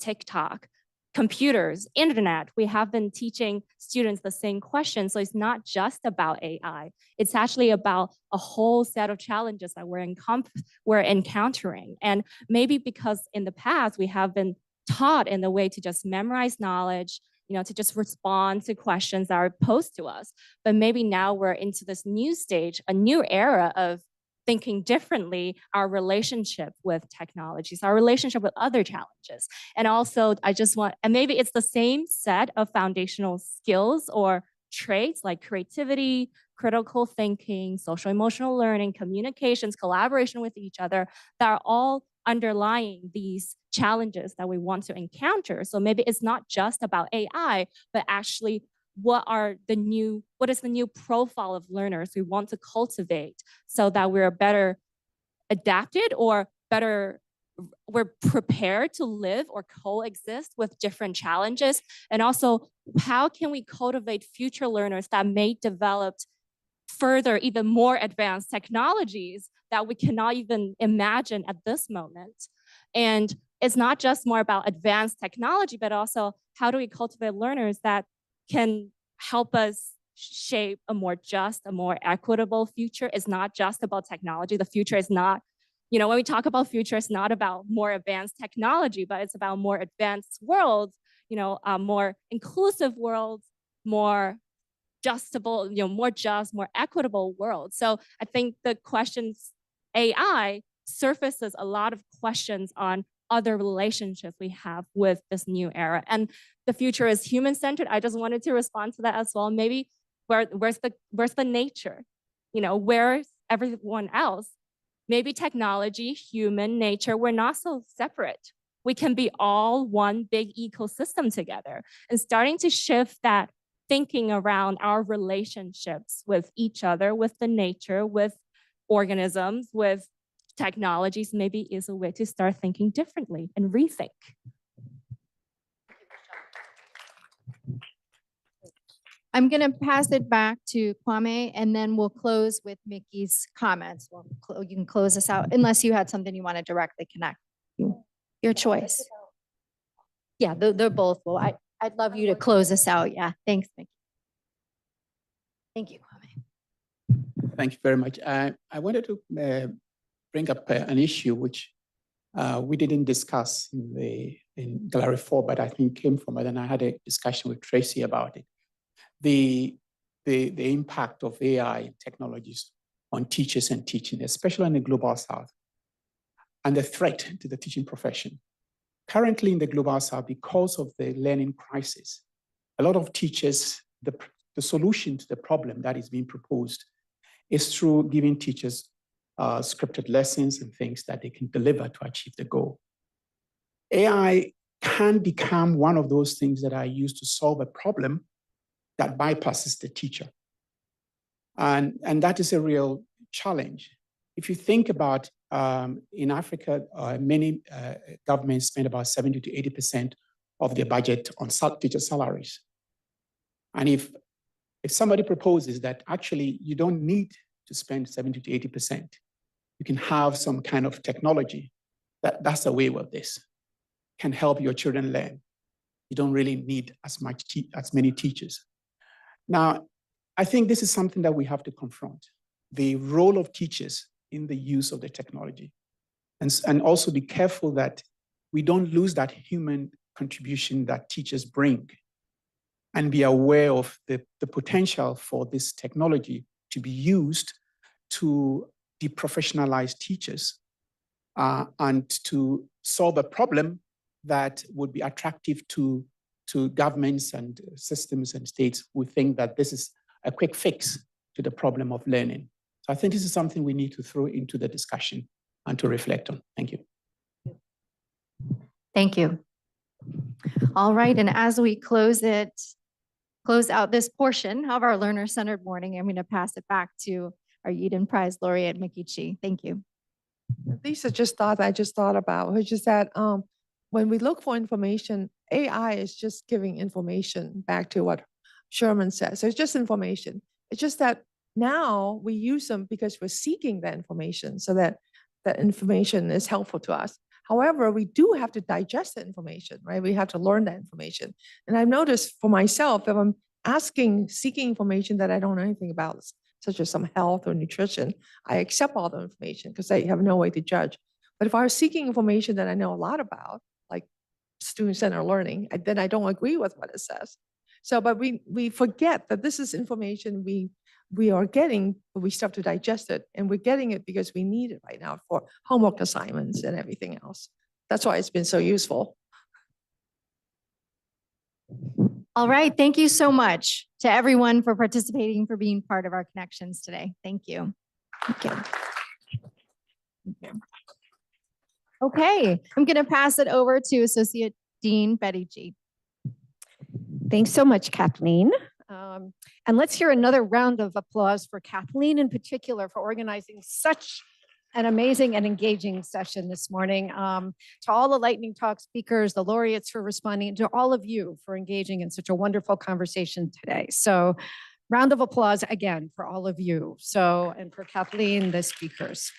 TikTok, computers, internet. We have been teaching students the same question. So it's not just about AI. It's actually about a whole set of challenges that we're encountering. And maybe because in the past we have been taught in the way to just memorize knowledge, to just respond to questions that are posed to us. But maybe now we're into this new stage, a new era of thinking differently, our relationship with technologies, our relationship with other challenges. And also, and maybe it's the same set of foundational skills or traits like creativity, critical thinking, social emotional learning, communications, collaboration with each other that are all underlying these challenges that we want to encounter. So maybe it's not just about AI, but actually what is the new profile of learners we want to cultivate so that we're better adapted or we're prepared to live or coexist with different challenges. And also, how can we cultivate future learners that may develop further, even more advanced technologies that we cannot even imagine at this moment? And it's not just more about advanced technology, but also how do we cultivate learners that can help us shape a more just, a more equitable future. It's not just about technology. The future is not, when we talk about future, it's not about more advanced technology, but it's about more advanced worlds, more inclusive worlds, more justable, more just, more equitable world. So I think the questions AI surfaces a lot of questions on other relationships we have with this new era. And the future is human-centered. I just wanted to respond to that as well. Maybe where's the nature? Where's everyone else? Maybe technology, human, nature, we're not so separate. We can be all one big ecosystem together, and starting to shift that thinking around our relationships with each other, with the nature, with organisms, with technologies, maybe is a way to start thinking differently and rethink. I'm going to pass it back to Kwame, and then we'll close with Mickey's comments. You can close us out unless you had something you want to directly connect. Your choice. Yeah, they're both. Well, I'd love you to close us out. Yeah, thanks, Mickey. Thank you, Kwame. Thank you very much. I wanted to bring up an issue which we didn't discuss in Gallery 4, but I think came from it, and I had a discussion with Tracy about it. The impact of AI technologies on teachers and teaching, especially in the Global South, and the threat to the teaching profession. Currently in the Global South, because of the learning crisis, a lot of teachers, the solution to the problem that is being proposed is through giving teachers scripted lessons and things that they can deliver to achieve the goal. AI can become one of those things that are used to solve a problem that bypasses the teacher. And that is a real challenge. If you think about in Africa, many governments spend about 70 to 80% of their budget on teacher salaries. And if somebody proposes that actually you don't need to spend 70 to 80%, you can have some kind of technology that's the way with this, can help your children learn. You don't really need as many teachers. Now, I think this is something that we have to confront, the role of teachers in the use of the technology. And also be careful that we don't lose that human contribution that teachers bring, and be aware of the potential for this technology to be used to deprofessionalize teachers and to solve a problem that would be attractive to to governments and systems and states who think that this is a quick fix to the problem of learning. So I think this is something we need to throw into the discussion and to reflect on. Thank you. Thank you. All right, and as we close out this portion of our learner-centered morning, I'm going to pass it back to our Yidan Prize laureate, Mickey Chi. Thank you. These are just thoughts I just thought about, which is that when we look for information, AI is just giving information back to what Sherman says. So it's just information. It's just that now we use them because we're seeking that information so that that information is helpful to us. However, we do have to digest the information, right? We have to learn that information. And I've noticed for myself, if I'm seeking information that I don't know anything about, such as some health or nutrition, I accept all the information because I have no way to judge. But if I was seeking information that I know a lot about, like student-centered learning, then I don't agree with what it says. So, but we forget that this is information we are getting, but we still have to digest it. And we're getting it because we need it right now for homework assignments and everything else. That's why it's been so useful. All right, thank you so much to everyone for participating, for being part of our connections today. Thank you. Thank you. Thank you. Okay, I'm going to pass it over to Associate Dean Betty G. Thanks so much, Kathleen. And let's hear another round of applause for Kathleen in particular for organizing such an amazing and engaging session this morning. To all the lightning talk speakers, the laureates for responding, to all of you for engaging in such a wonderful conversation today. So round of applause again for all of you. So, and for Kathleen, the speakers.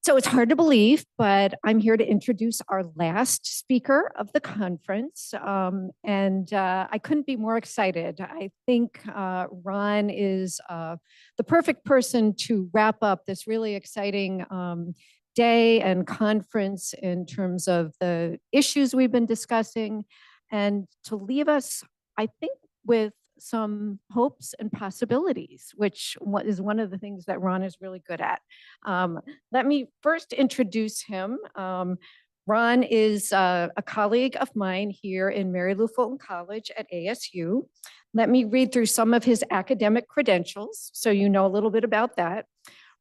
So it's hard to believe, but I'm here to introduce our last speaker of the conference. I couldn't be more excited. I think Ron is the perfect person to wrap up this really exciting day and conference in terms of the issues we've been discussing and to leave us, I think, with some hopes and possibilities, which is one of the things that Ron is really good at. Let me first introduce him. Ron is a colleague of mine here in Mary Lou Fulton College at ASU. Let me read through some of his academic credentials so you know a little bit about that.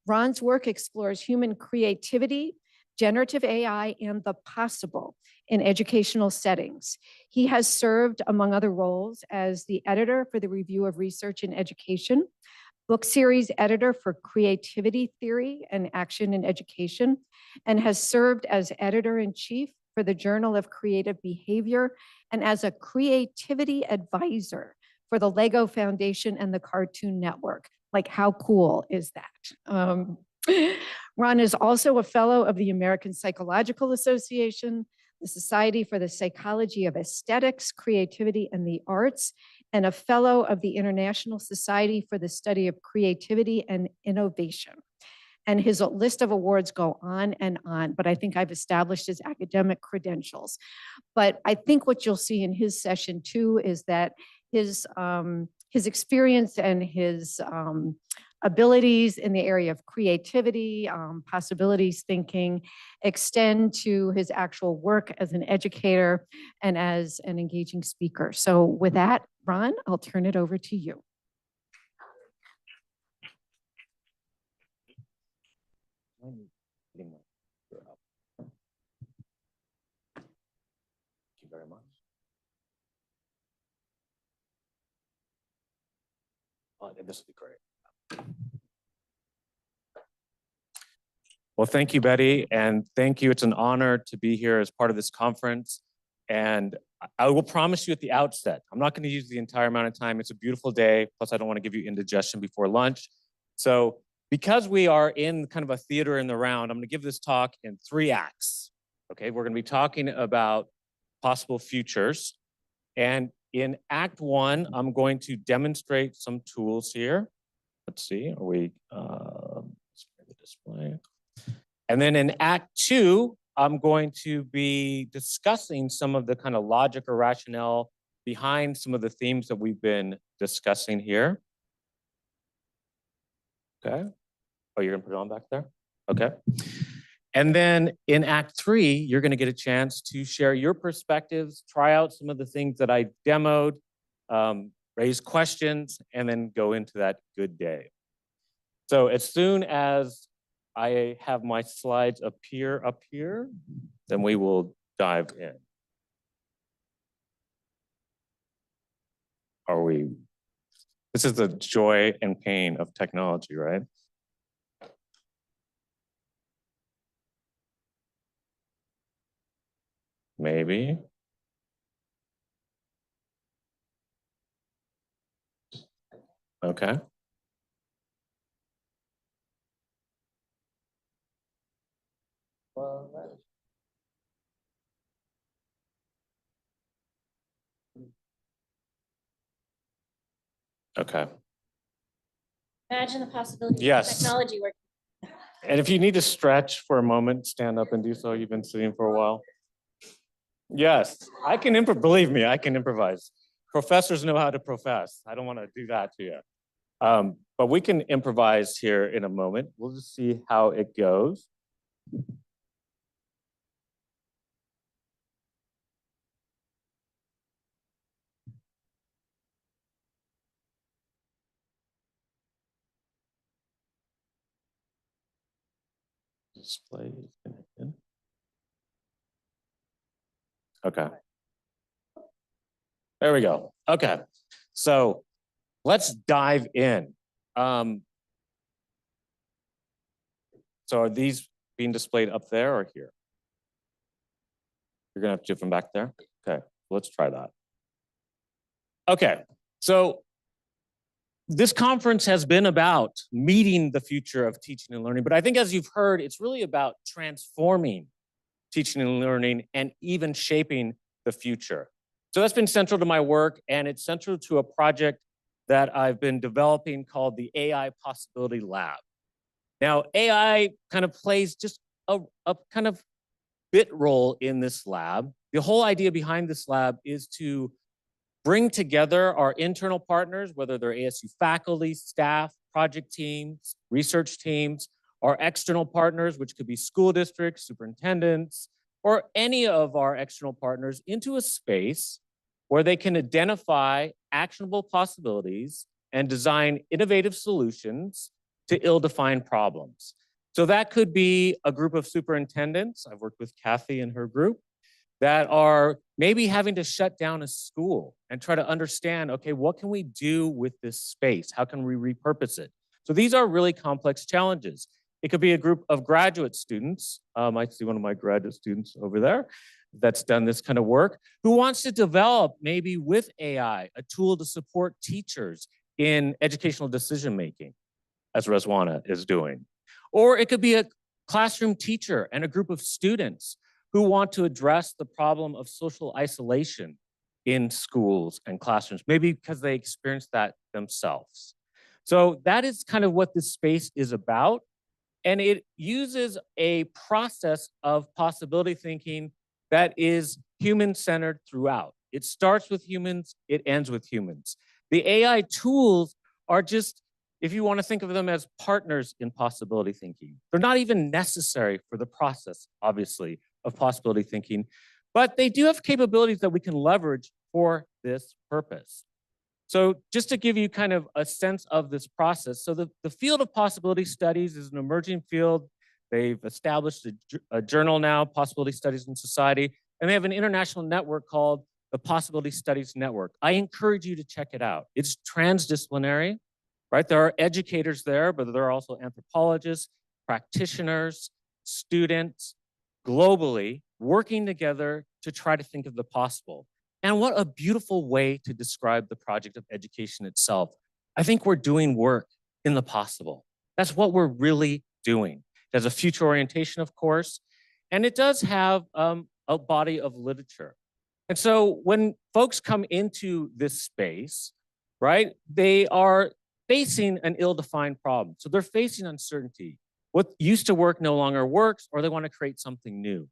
Ron's work explores human creativity, generative AI, and the possible in educational settings. He has served, among other roles, as the editor for the Review of Research in Education, book series editor for Creativity Theory and Action in Education, and has served as editor-in-chief for the Journal of Creative Behavior and as a creativity advisor for the Lego Foundation and the Cartoon Network. Like, how cool is that? Ron is also a fellow of the American Psychological Association, the Society for the Psychology of Aesthetics, Creativity, and the Arts, and a fellow of the International Society for the Study of Creativity and Innovation. And his list of awards go on and on, but I think I've established his academic credentials. But I think what you'll see in his session too is that his experience and his abilities in the area of creativity, possibilities thinking, extend to his actual work as an educator and as an engaging speaker. So with that, Ron, I'll turn it over to you. Thank you very much. This will be great. Well, thank you, Betty, and thank you. It's an honor to be here as part of this conference. And I will promise you at the outset, I'm not going to use the entire amount of time. It's a beautiful day. Plus, I don't want to give you indigestion before lunch. So because we are in kind of a theater in the round, I'm going to give this talk in 3 acts. Okay, we're going to be talking about possible futures. And in Act 1, I'm going to demonstrate some tools here. Let's see, are we, let's bring the display. And then in Act 2, I'm going to be discussing some of the kind of logic or rationale behind some of the themes that we've been discussing here. Okay. Oh, you're gonna put it on back there? Okay. And then in Act 3, you're going to get a chance to share your perspectives, try out some of the things that I demoed, raise questions, and then go into that good day. So as soon as I have my slides appear up here, then we will dive in. This is the joy and pain of technology, right? Maybe. Okay. Okay. Imagine the possibility Yes. of technology working. And if you need to stretch for a moment, stand up and do so. You've been sitting for a while. Yes, I can improvise. Believe me, I can improvise. Professors know how to profess. I don't want to do that to you. But we can improvise here in a moment. We'll just see how it goes. Display is connected. Okay. There we go. Okay. So let's dive in. So are these being displayed up there or here? You're gonna have to do them back there. Okay, let's try that. Okay, so this conference has been about meeting the future of teaching and learning, but I think as you've heard, it's really about transforming teaching and learning and even shaping the future. So that's been central to my work, and it's central to a project that I've been developing called the AI Possibility Lab. Now, AI kind of plays just a kind of bit role in this lab. The whole idea behind this lab is to bring together our internal partners, whether they're ASU faculty, staff, project teams, research teams, our external partners, which could be school districts, superintendents, or any of our external partners, into a space where they can identify actionable possibilities and design innovative solutions to ill-defined problems. So that could be a group of superintendents. I've worked with Kathy and her group that are maybe having to shut down a school and try to understand, okay, what can we do with this space? How can we repurpose it? So these are really complex challenges. It could be a group of graduate students. I see one of my graduate students over there that's done this kind of work, who wants to develop maybe with AI, a tool to support teachers in educational decision-making, as Rezwana is doing. Or it could be a classroom teacher and a group of students who want to address the problem of social isolation in schools and classrooms, maybe because they experienced that themselves. So that is kind of what this space is about. And it uses a process of possibility thinking that is human-centered throughout. It starts with humans, it ends with humans. The AI tools are just, if you want to think of them as partners in possibility thinking. They're not even necessary for the process, obviously, of possibility thinking, but they do have capabilities that we can leverage for this purpose. So just to give you kind of a sense of this process, so the field of possibility studies is an emerging field. They've established a journal now, Possibility Studies in Society, and they have an international network called the Possibility Studies Network. I encourage you to check it out. It's transdisciplinary, right? There are educators there, but there are also anthropologists, practitioners, students, globally, working together to try to think of the possible. And what a beautiful way to describe the project of education itself. I think we're doing work in the possible. That's what we're really doing. It has a future orientation, of course, and it does have a body of literature. And so when folks come into this space, right, they are facing an ill-defined problem. So they're facing uncertainty. What used to work no longer works, or they want to create something new.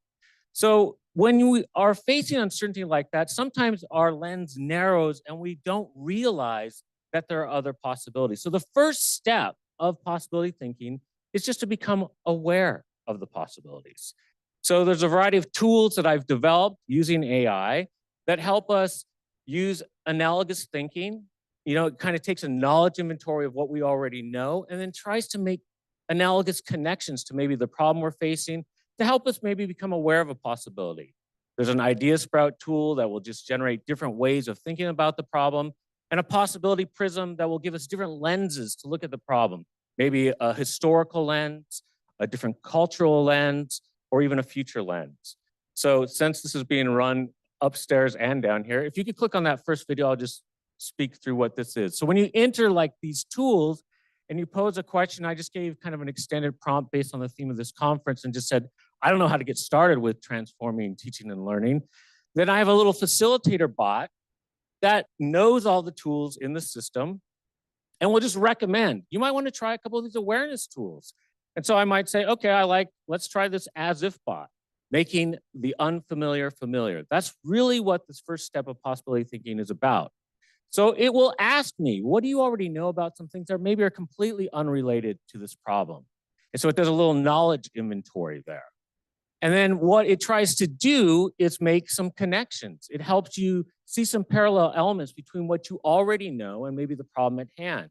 So when we are facing uncertainty like that, sometimes our lens narrows and we don't realize that there are other possibilities. So the first step of possibility thinking is just to become aware of the possibilities. So there's a variety of tools that I've developed using AI that help us use analogous thinking. You know, it kind of takes a knowledge inventory of what we already know and then tries to make analogous connections to maybe the problem we're facing to help us maybe become aware of a possibility. There's an idea sprout tool that will just generate different ways of thinking about the problem, and a possibility prism that will give us different lenses to look at the problem. Maybe a historical lens, a different cultural lens, or even a future lens. So since this is being run upstairs and down here, if you could click on that first video, I'll just speak through what this is. So when you enter like these tools and you pose a question, I just gave kind of an extended prompt based on the theme of this conference and just said, I don't know how to get started with transforming teaching and learning. Then I have a little facilitator bot that knows all the tools in the system and will just recommend, you might want to try a couple of these awareness tools. And so I might say, okay, let's try this as if bot, making the unfamiliar familiar. That's really what this first step of possibility thinking is about. So it will ask me, what do you already know about some things that maybe are completely unrelated to this problem? And so it does a little knowledge inventory there. And then what it tries to do is make some connections. It helps you see some parallel elements between what you already know and maybe the problem at hand.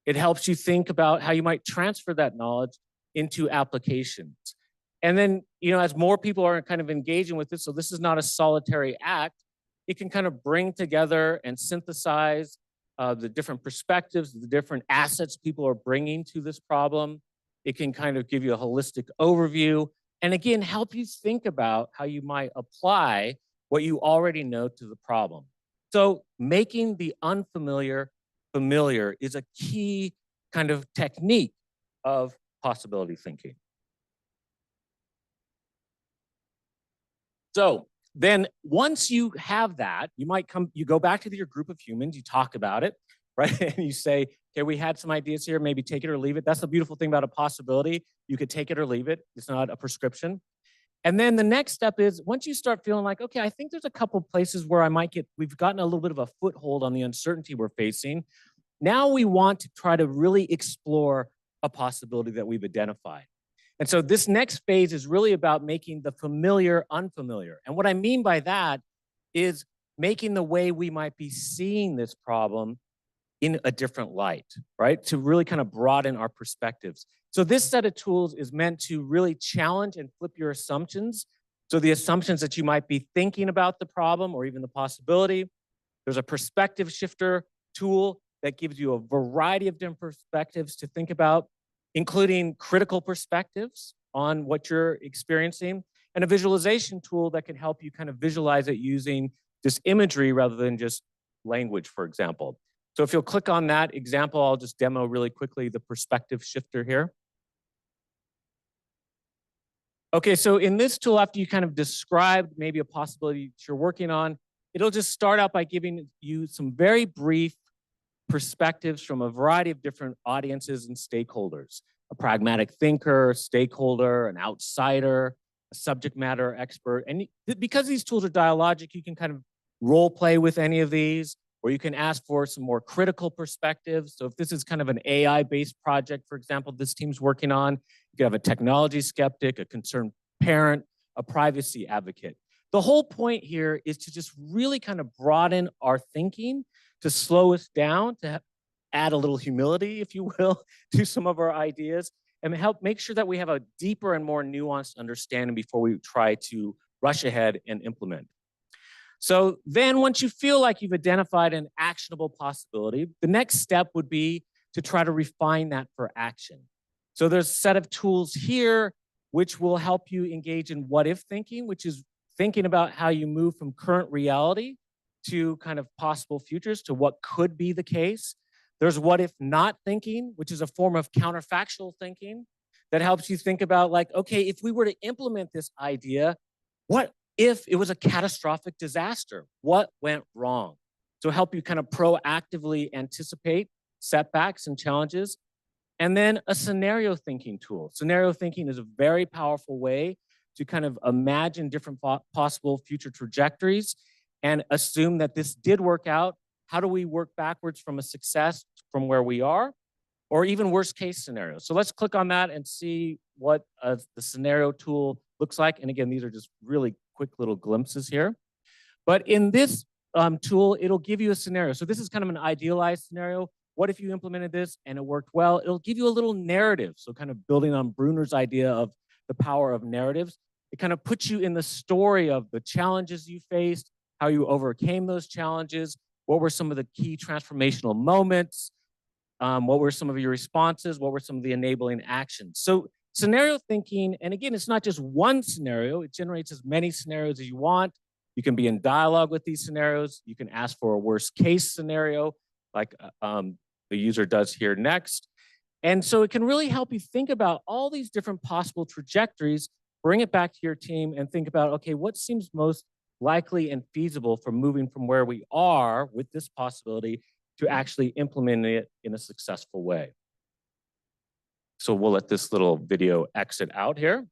It helps you think about how you might transfer that knowledge into applications. And then, you know, as more people are kind of engaging with this, so this is not a solitary act, it can kind of bring together and synthesize the different perspectives, the different assets people are bringing to this problem. It can kind of give you a holistic overview. And again, help you think about how you might apply what you already know to the problem. So making the unfamiliar familiar is a key kind of technique of possibility thinking. So then once you have that, you go back to your group of humans, you talk about it, right? And you say, okay, we had some ideas here, maybe take it or leave it. That's the beautiful thing about a possibility. You could take it or leave it. It's not a prescription. And then the next step is once you start feeling like, okay, I think there's a couple places where we've gotten a little bit of a foothold on the uncertainty we're facing. Now we want to try to really explore a possibility that we've identified. And so this next phase is really about making the familiar unfamiliar. And what I mean by that is making the way we might be seeing this problem in a different light, right? To really kind of broaden our perspectives. So this set of tools is meant to really challenge and flip your assumptions. So the assumptions that you might be thinking about the problem or even the possibility. There's a perspective shifter tool that gives you a variety of different perspectives to think about, including critical perspectives on what you're experiencing, and a visualization tool that can help you kind of visualize it using just imagery rather than just language, for example. So if you'll click on that example, I'll just demo really quickly the perspective shifter here. Okay, so in this tool, after you kind of describe maybe a possibility that you're working on, it'll just start out by giving you some very brief perspectives from a variety of different audiences and stakeholders. A pragmatic thinker, stakeholder, an outsider, a subject matter expert. And because these tools are dialogic, you can kind of role play with any of these, or you can ask for some more critical perspectives. So if this is kind of an AI-based project, for example, this team's working on, you could have a technology skeptic, a concerned parent, a privacy advocate. The whole point here is to just really kind of broaden our thinking, to slow us down, to add a little humility, if you will, to some of our ideas, and help make sure that we have a deeper and more nuanced understanding before we try to rush ahead and implement. So then once you feel like you've identified an actionable possibility, the next step would be to try to refine that for action. So there's a set of tools here which will help you engage in what if thinking, which is thinking about how you move from current reality to kind of possible futures, to what could be the case. There's what if not thinking, which is a form of counterfactual thinking that helps you think about like, okay, if we were to implement this idea, what if it was a catastrophic disaster? What went wrong? So help you kind of proactively anticipate setbacks and challenges. And then a scenario thinking tool. Scenario thinking is a very powerful way to kind of imagine different possible future trajectories and assume that this did work out. How do we work backwards from a success from where we are? or even worst case scenarios. So let's click on that and see what the scenario tool looks like. And again, these are just really quick little glimpses here. But in this tool, it'll give you a scenario. So this is kind of an idealized scenario. What if you implemented this and it worked well? It'll give you a little narrative. So kind of building on Bruner's idea of the power of narratives. It kind of puts you in the story of the challenges you faced, how you overcame those challenges, what were some of the key transformational moments, what were some of your responses, what were some of the enabling actions. So scenario thinking, and again, it's not just one scenario, it generates as many scenarios as you want. You can be in dialogue with these scenarios. You can ask for a worst case scenario, like the user does here next. And so it can really help you think about all these different possible trajectories, bring it back to your team and think about, okay, what seems most likely and feasible for moving from where we are with this possibility to actually implementing it in a successful way. So we'll let this little video exit out here.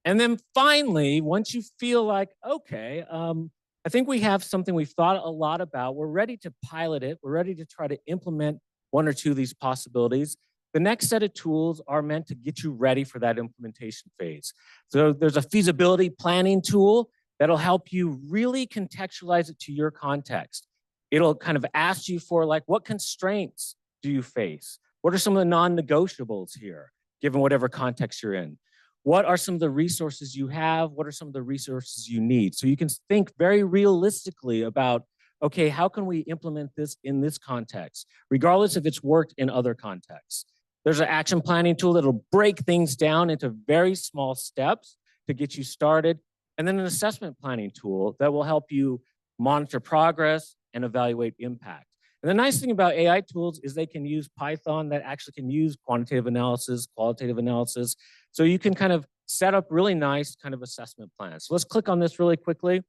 And then finally, once you feel like, okay, I think we have something we've thought a lot about, we're ready to pilot it, we're ready to try to implement one or two of these possibilities. The next set of tools are meant to get you ready for that implementation phase. So there's a feasibility planning tool that'll help you really contextualize it to your context. It'll kind of ask you for like, what constraints do you face? What are some of the non-negotiables here, given whatever context you're in? What are some of the resources you have? What are some of the resources you need? So you can think very realistically about, okay, how can we implement this in this context, regardless if it's worked in other contexts? There's an action planning tool that'll break things down into very small steps to get you started. And then an assessment planning tool that will help you monitor progress and evaluate impact. And the nice thing about AI tools is they can use Python that actually can use quantitative analysis, qualitative analysis. So you can kind of set up really nice kind of assessment plans. So let's click on this really quickly.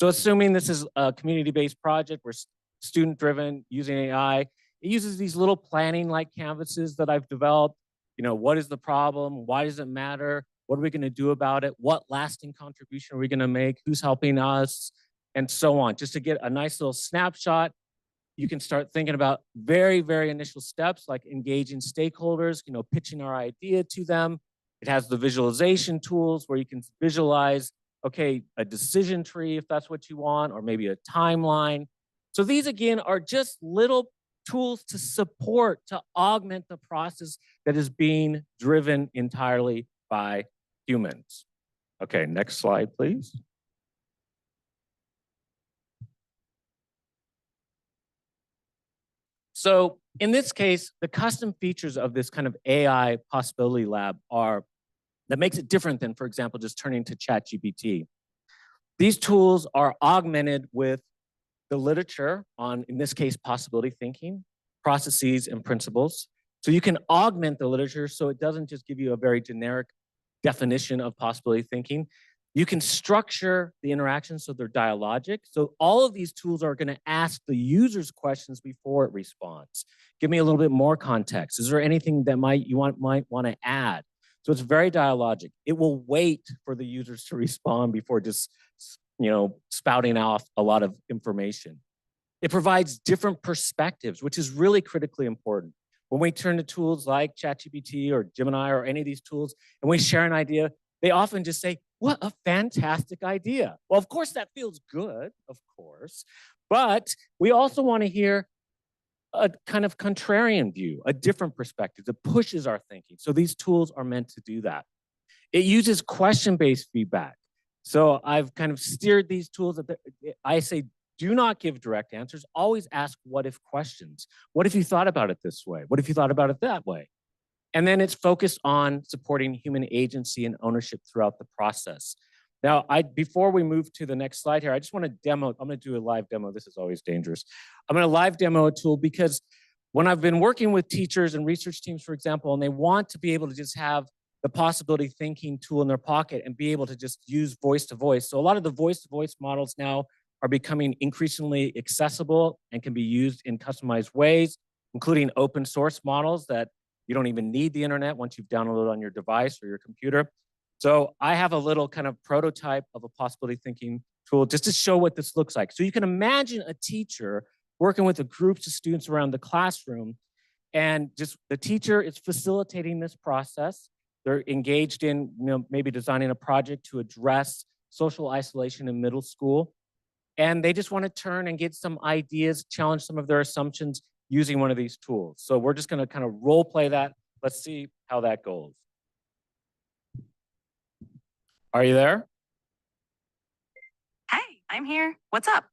So assuming this is a community-based project, we're student-driven using AI, it uses these little planning-like canvases that I've developed. You know, what is the problem? Why does it matter? What are we going to do about it? What lasting contribution are we going to make? Who's helping us? And so on. Just to get a nice little snapshot, you can start thinking about very, very initial steps like engaging stakeholders, you know, pitching our idea to them. It has the visualization tools where you can visualize, okay, a decision tree if that's what you want, or maybe a timeline. So these again are just little tools to support, to augment the process that is being driven entirely by humans. Okay, next slide, please. So in this case, the custom features of this kind of AI possibility lab are, that makes it different than, for example, just turning to ChatGPT. These tools are augmented with the literature on, in this case, possibility thinking, processes, and principles. So you can augment the literature so it doesn't just give you a very generic definition of possibility thinking. You can structure the interactions so they're dialogic. So all of these tools are going to ask the user's questions before it responds. Give me a little bit more context. Is there anything that might want to add? So it's very dialogic. It will wait for the users to respond before just, you know, spouting off a lot of information. It provides different perspectives, which is really critically important. When we turn to tools like ChatGPT or Gemini or any of these tools, and we share an idea, they often just say, what a fantastic idea. Well, of course, that feels good, of course, but we also want to hear a kind of contrarian view, a different perspective that pushes our thinking. So these tools are meant to do that. It uses question-based feedback. So I've kind of steered these tools that I say, do not give direct answers. Always ask what if questions. What if you thought about it this way? What if you thought about it that way? And then it's focused on supporting human agency and ownership throughout the process. Now, before we move to the next slide here, I just want to demo, I'm going to do a live demo. This is always dangerous. I'm going to live demo a tool because when I've been working with teachers and research teams, for example, and they want to be able to just have the possibility thinking tool in their pocket and be able to just use voice to voice. So a lot of the voice to voice models now are becoming increasingly accessible and can be used in customized ways, including open source models that you don't even need the internet once you've downloaded on your device or your computer. So I have a little kind of prototype of a possibility thinking tool just to show what this looks like. So you can imagine a teacher working with a group of students around the classroom, And just the teacher is facilitating this process. They're engaged in, maybe designing a project to address social isolation in middle school. And they just want to turn and get some ideas, challenge some of their assumptions using one of these tools. So we're just going to kind of role play that. Let's see how that goes. Are you there? Hey, I'm here. What's up?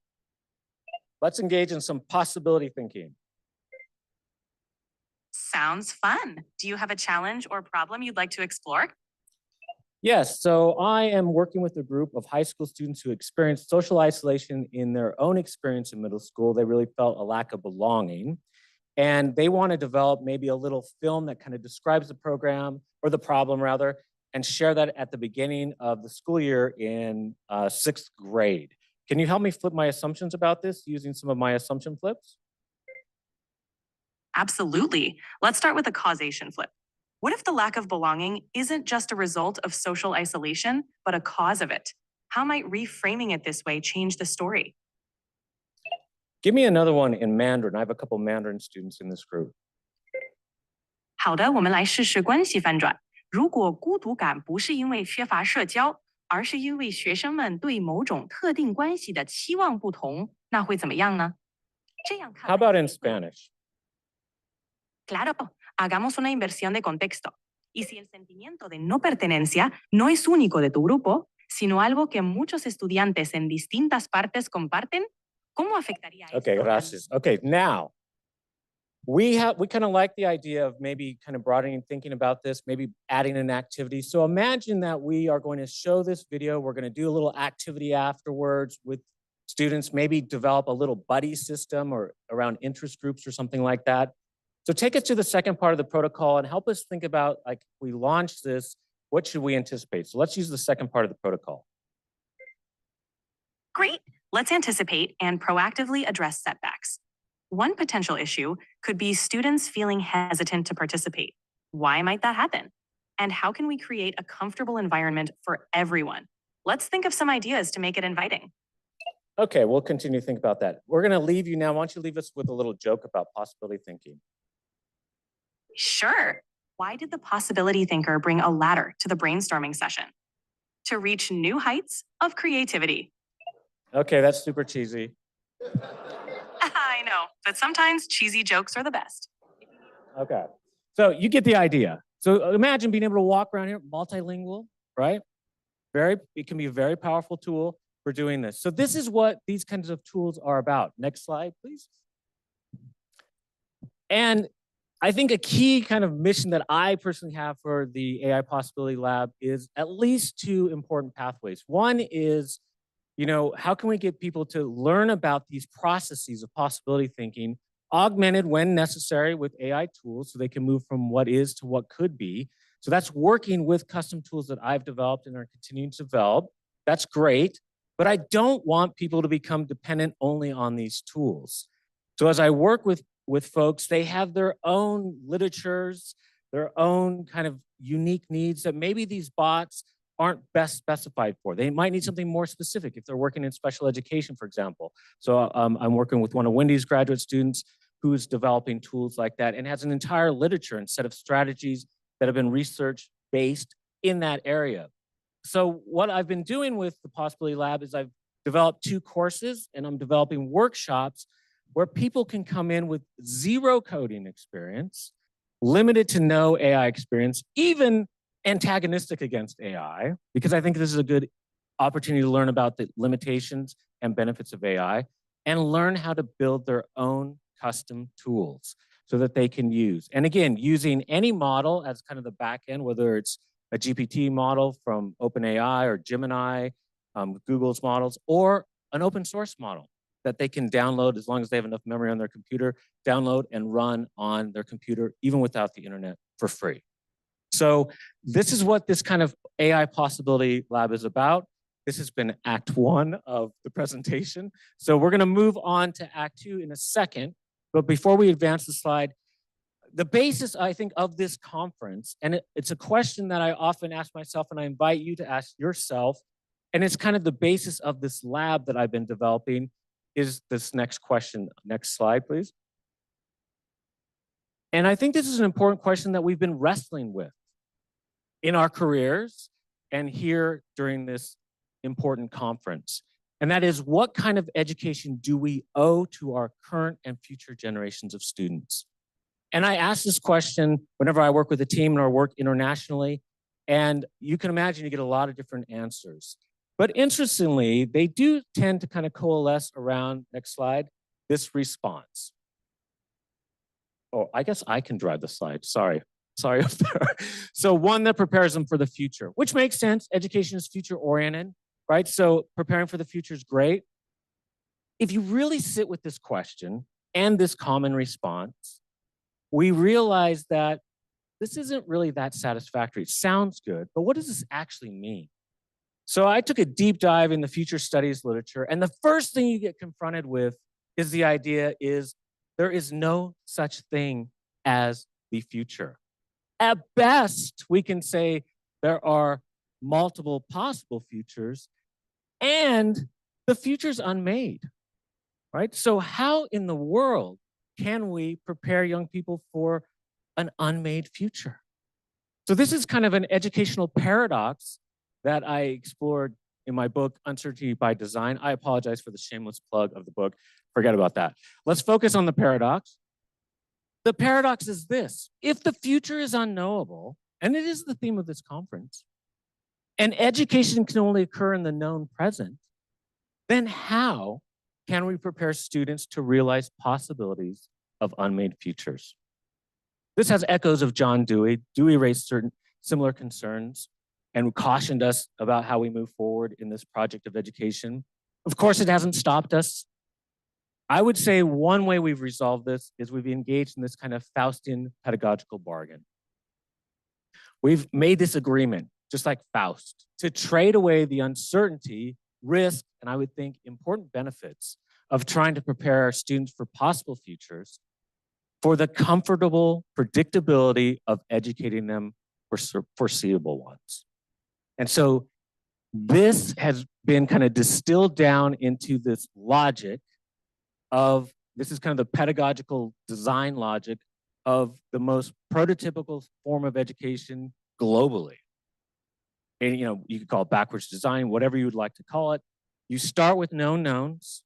Let's engage in some possibility thinking. Sounds fun. Do you have a challenge or problem you'd like to explore? Yes, so I am working with a group of high school students who experienced social isolation in their own experience in middle school. They really felt a lack of belonging. And they want to develop maybe a little film that kind of describes the program, or the problem rather, and share that at the beginning of the school year in 6th grade. Can you help me flip my assumptions about this using some of my assumption flips? Absolutely. Let's start with a causation flip. What if the lack of belonging isn't just a result of social isolation, but a cause of it? How might reframing it this way change the story? Give me another one in Mandarin. I have a couple Mandarin students in this group. 好的，我们来试试关系翻转。如果孤独感不是因为缺乏社交，而是因为学生们对某种特定关系的期望不同，那会怎么样呢？这样看。How about in Spanish? Claro, hagamos una inversión de contexto. Y si el sentimiento de no pertenencia no es único de tu grupo, sino algo que muchos estudiantes en distintas partes comparten, ¿cómo afectaría esto? Okay, gracias. Okay, now we kind of like the idea of maybe kind of broadening thinking about this, maybe adding an activity. So imagine that we are going to show this video. We're going to do a little activity afterwards with students, maybe develop a little buddy system or around interest groups or something like that. So take us to the second part of the protocol and help us think about, like, we launch this, what should we anticipate? So let's use the second part of the protocol. Great. Let's anticipate and proactively address setbacks. One potential issue could be students feeling hesitant to participate. Why might that happen? And how can we create a comfortable environment for everyone? Let's think of some ideas to make it inviting. Okay, we'll continue to think about that. We're going to leave you now. Why don't you leave us with a little joke about possibility thinking? Sure. Why did the possibility thinker bring a ladder to the brainstorming session? To reach new heights of creativity. Okay, that's super cheesy. I know, but sometimes cheesy jokes are the best. Okay, so you get the idea. So imagine being able to walk around here, multilingual, right? It can be a very powerful tool for doing this. So this is what these kinds of tools are about. Next slide, please. And I think a key kind of mission that I personally have for the AI Possibility Lab is at least 2 important pathways. One is, how can we get people to learn about these processes of possibility thinking, augmented when necessary with AI tools so they can move from what is to what could be. So that's working with custom tools that I've developed and are continuing to develop. That's great, but I don't want people to become dependent only on these tools. So as I work with folks, they have their own literatures, their own kind of unique needs that maybe these bots aren't best specified for. They might need something more specific if they're working in special education, for example. So I'm working with one of Wendy's graduate students who's developing tools like that and has an entire literature and set of strategies that have been research-based in that area. So what I've been doing with the Possibility Lab is I've developed 2 courses and I'm developing workshops where people can come in with 0 coding experience, limited to no AI experience, even antagonistic against AI, because I think this is a good opportunity to learn about the limitations and benefits of AI and learn how to build their own custom tools so that they can use. And again, using any model as kind of the back end, whether it's a GPT model from OpenAI or Gemini, Google's models, or an open source model that they can download as long as they have enough memory on their computer, download and run on their computer, even without the internet, for free. So this is what this kind of AI Possibility Lab is about. This has been Act 1 of the presentation. So we're gonna move on to Act 2 in a second. But before we advance the slide, the basis, I think, of this conference, and it's a question that I often ask myself and I invite you to ask yourself, and it's kind of the basis of this lab that I've been developing, is this next question. Next slide, please. And I think this is an important question that we've been wrestling with in our careers and here during this important conference. And that is, what kind of education do we owe to our current and future generations of students? And I ask this question whenever I work with a team or work internationally, and you can imagine you get a lot of different answers. But interestingly, they do tend to kind of coalesce around, next slide, this response. Oh, I guess I can drive the slide, sorry up there. So one, that prepares them for the future, which makes sense. Education is future oriented, right? So preparing for the future is great. If you really sit with this question and this common response, we realize that this isn't really that satisfactory. It sounds good, but what does this actually mean? So I took a deep dive in the future studies literature, and the first thing you get confronted with is the idea is there is no such thing as the future. At best, we can say there are multiple possible futures, and the future's unmade, right? So how in the world can we prepare young people for an unmade future? So this is kind of an educational paradox that I explored in my book, Uncertainty by Design. I apologize for the shameless plug of the book. Forget about that. Let's focus on the paradox. The paradox is this: if the future is unknowable, and it is the theme of this conference, and education can only occur in the known present, then how can we prepare students to realize possibilities of unmade futures? This has echoes of John Dewey. Dewey raised certain similar concerns and cautioned us about how we move forward in this project of education. Of course, it hasn't stopped us. I would say one way we've resolved this is we've engaged in this kind of Faustian pedagogical bargain. We've made this agreement, just like Faust, to trade away the uncertainty, risk, and I would think important benefits of trying to prepare our students for possible futures for the comfortable predictability of educating them for foreseeable ones. And so this has been kind of distilled down into this logic of, this is kind of the pedagogical design logic of the most prototypical form of education globally. And you could call it backwards design, whatever you would like to call it. You start with known knowns.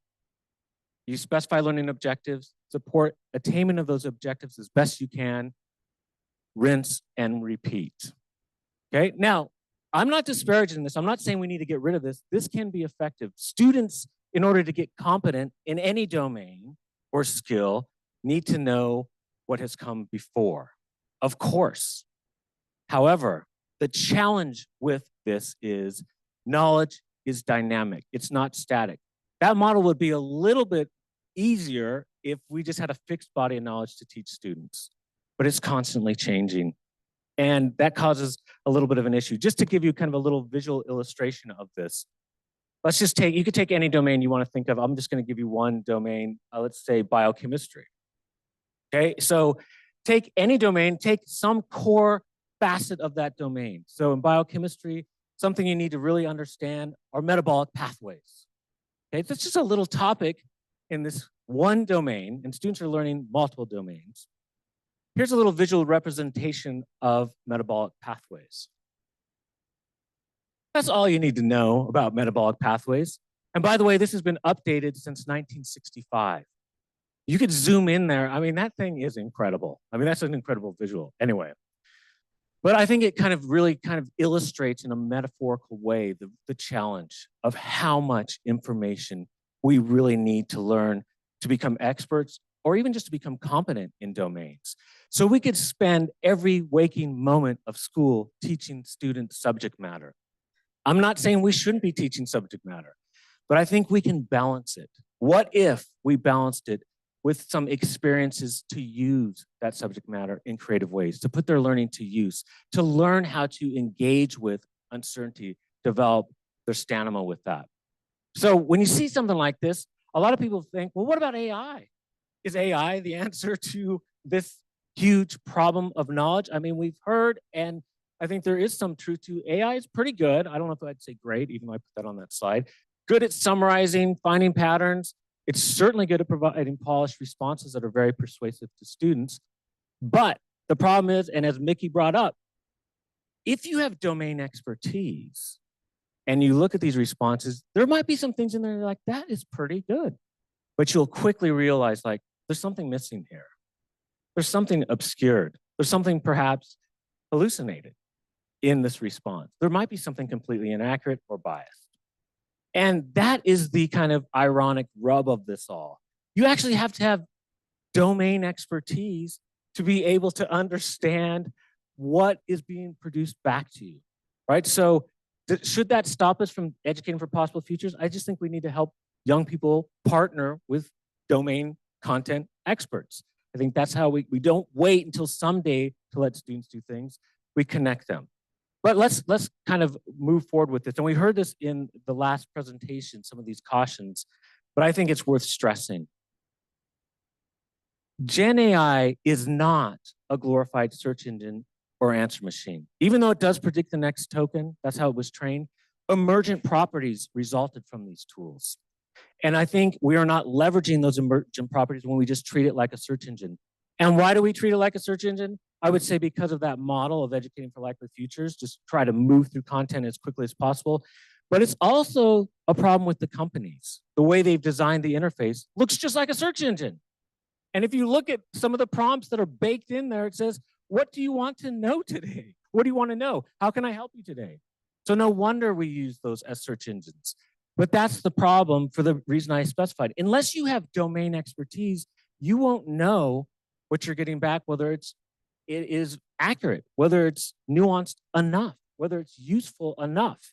You specify learning objectives, support attainment of those objectives as best you can, rinse and repeat. Okay, now, I'm not disparaging this. I'm not saying we need to get rid of this. This can be effective. Students, in order to get competent in any domain or skill, need to know what has come before, of course. However, the challenge with this is knowledge is dynamic. It's not static. That model would be a little bit easier if we just had a fixed body of knowledge to teach students, but it's constantly changing. And that causes a little bit of an issue. Just to give you kind of a little visual illustration of this, let's just you could take any domain you want to think of. I'm just going to give you one domain. Let's say biochemistry. Okay, so take any domain, take some core facet of that domain. So in biochemistry, something you need to really understand are metabolic pathways. Okay, that's just a little topic in this one domain, and students are learning multiple domains. Here's a little visual representation of metabolic pathways. That's all you need to know about metabolic pathways. And by the way, this has been updated since 1965. You could zoom in there. I mean, that thing is incredible. I mean, that's an incredible visual. Anyway, but I think it kind of really illustrates in a metaphorical way the challenge of how much information we really need to learn to become experts or even just to become competent in domains. So we could spend every waking moment of school teaching students subject matter. I'm not saying we shouldn't be teaching subject matter, but I think we can balance it. What if we balanced it with some experiences to use that subject matter in creative ways, to put their learning to use, to learn how to engage with uncertainty, develop their stamina with that. So when you see something like this, a lot of people think, well, what about AI? Is AI the answer to this huge problem of knowledge? I mean, we've heard, and I think there is some truth to AI is pretty good. I don't know if I'd say great, even though I put that on that slide. Good at summarizing, finding patterns. It's certainly good at providing polished responses that are very persuasive to students. But the problem is, and as Mickey brought up, if you have domain expertise and you look at these responses, there might be some things in there you're like, that is pretty good. But you'll quickly realize like, there's something missing here. There's something obscured. There's something perhaps hallucinated in this response. There might be something completely inaccurate or biased. And that is the kind of ironic rub of this all. You actually have to have domain expertise to be able to understand what is being produced back to you, right? So should that stop us from educating for possible futures? I just think we need to help young people partner with domain content experts. I think that's how we don't wait until someday to let students do things. We connect them. But let's kind of move forward with this. And we heard this in the last presentation, some of these cautions, but I think it's worth stressing. Gen AI is not a glorified search engine or answer machine. Even though it does predict the next token, that's how it was trained, emergent properties resulted from these tools. And I think we are not leveraging those emergent properties when we just treat it like a search engine. And why do we treat it like a search engine? I would say because of that model of educating for likely futures, just try to move through content as quickly as possible. But it's also a problem with the companies. The way they've designed the interface looks just like a search engine. And if you look at some of the prompts that are baked in there, it says, what do you want to know today? What do you want to know? How can I help you today? So no wonder we use those as search engines. But that's the problem for the reason I specified. Unless you have domain expertise, you won't know what you're getting back, whether it is accurate, whether it's nuanced enough, whether it's useful enough,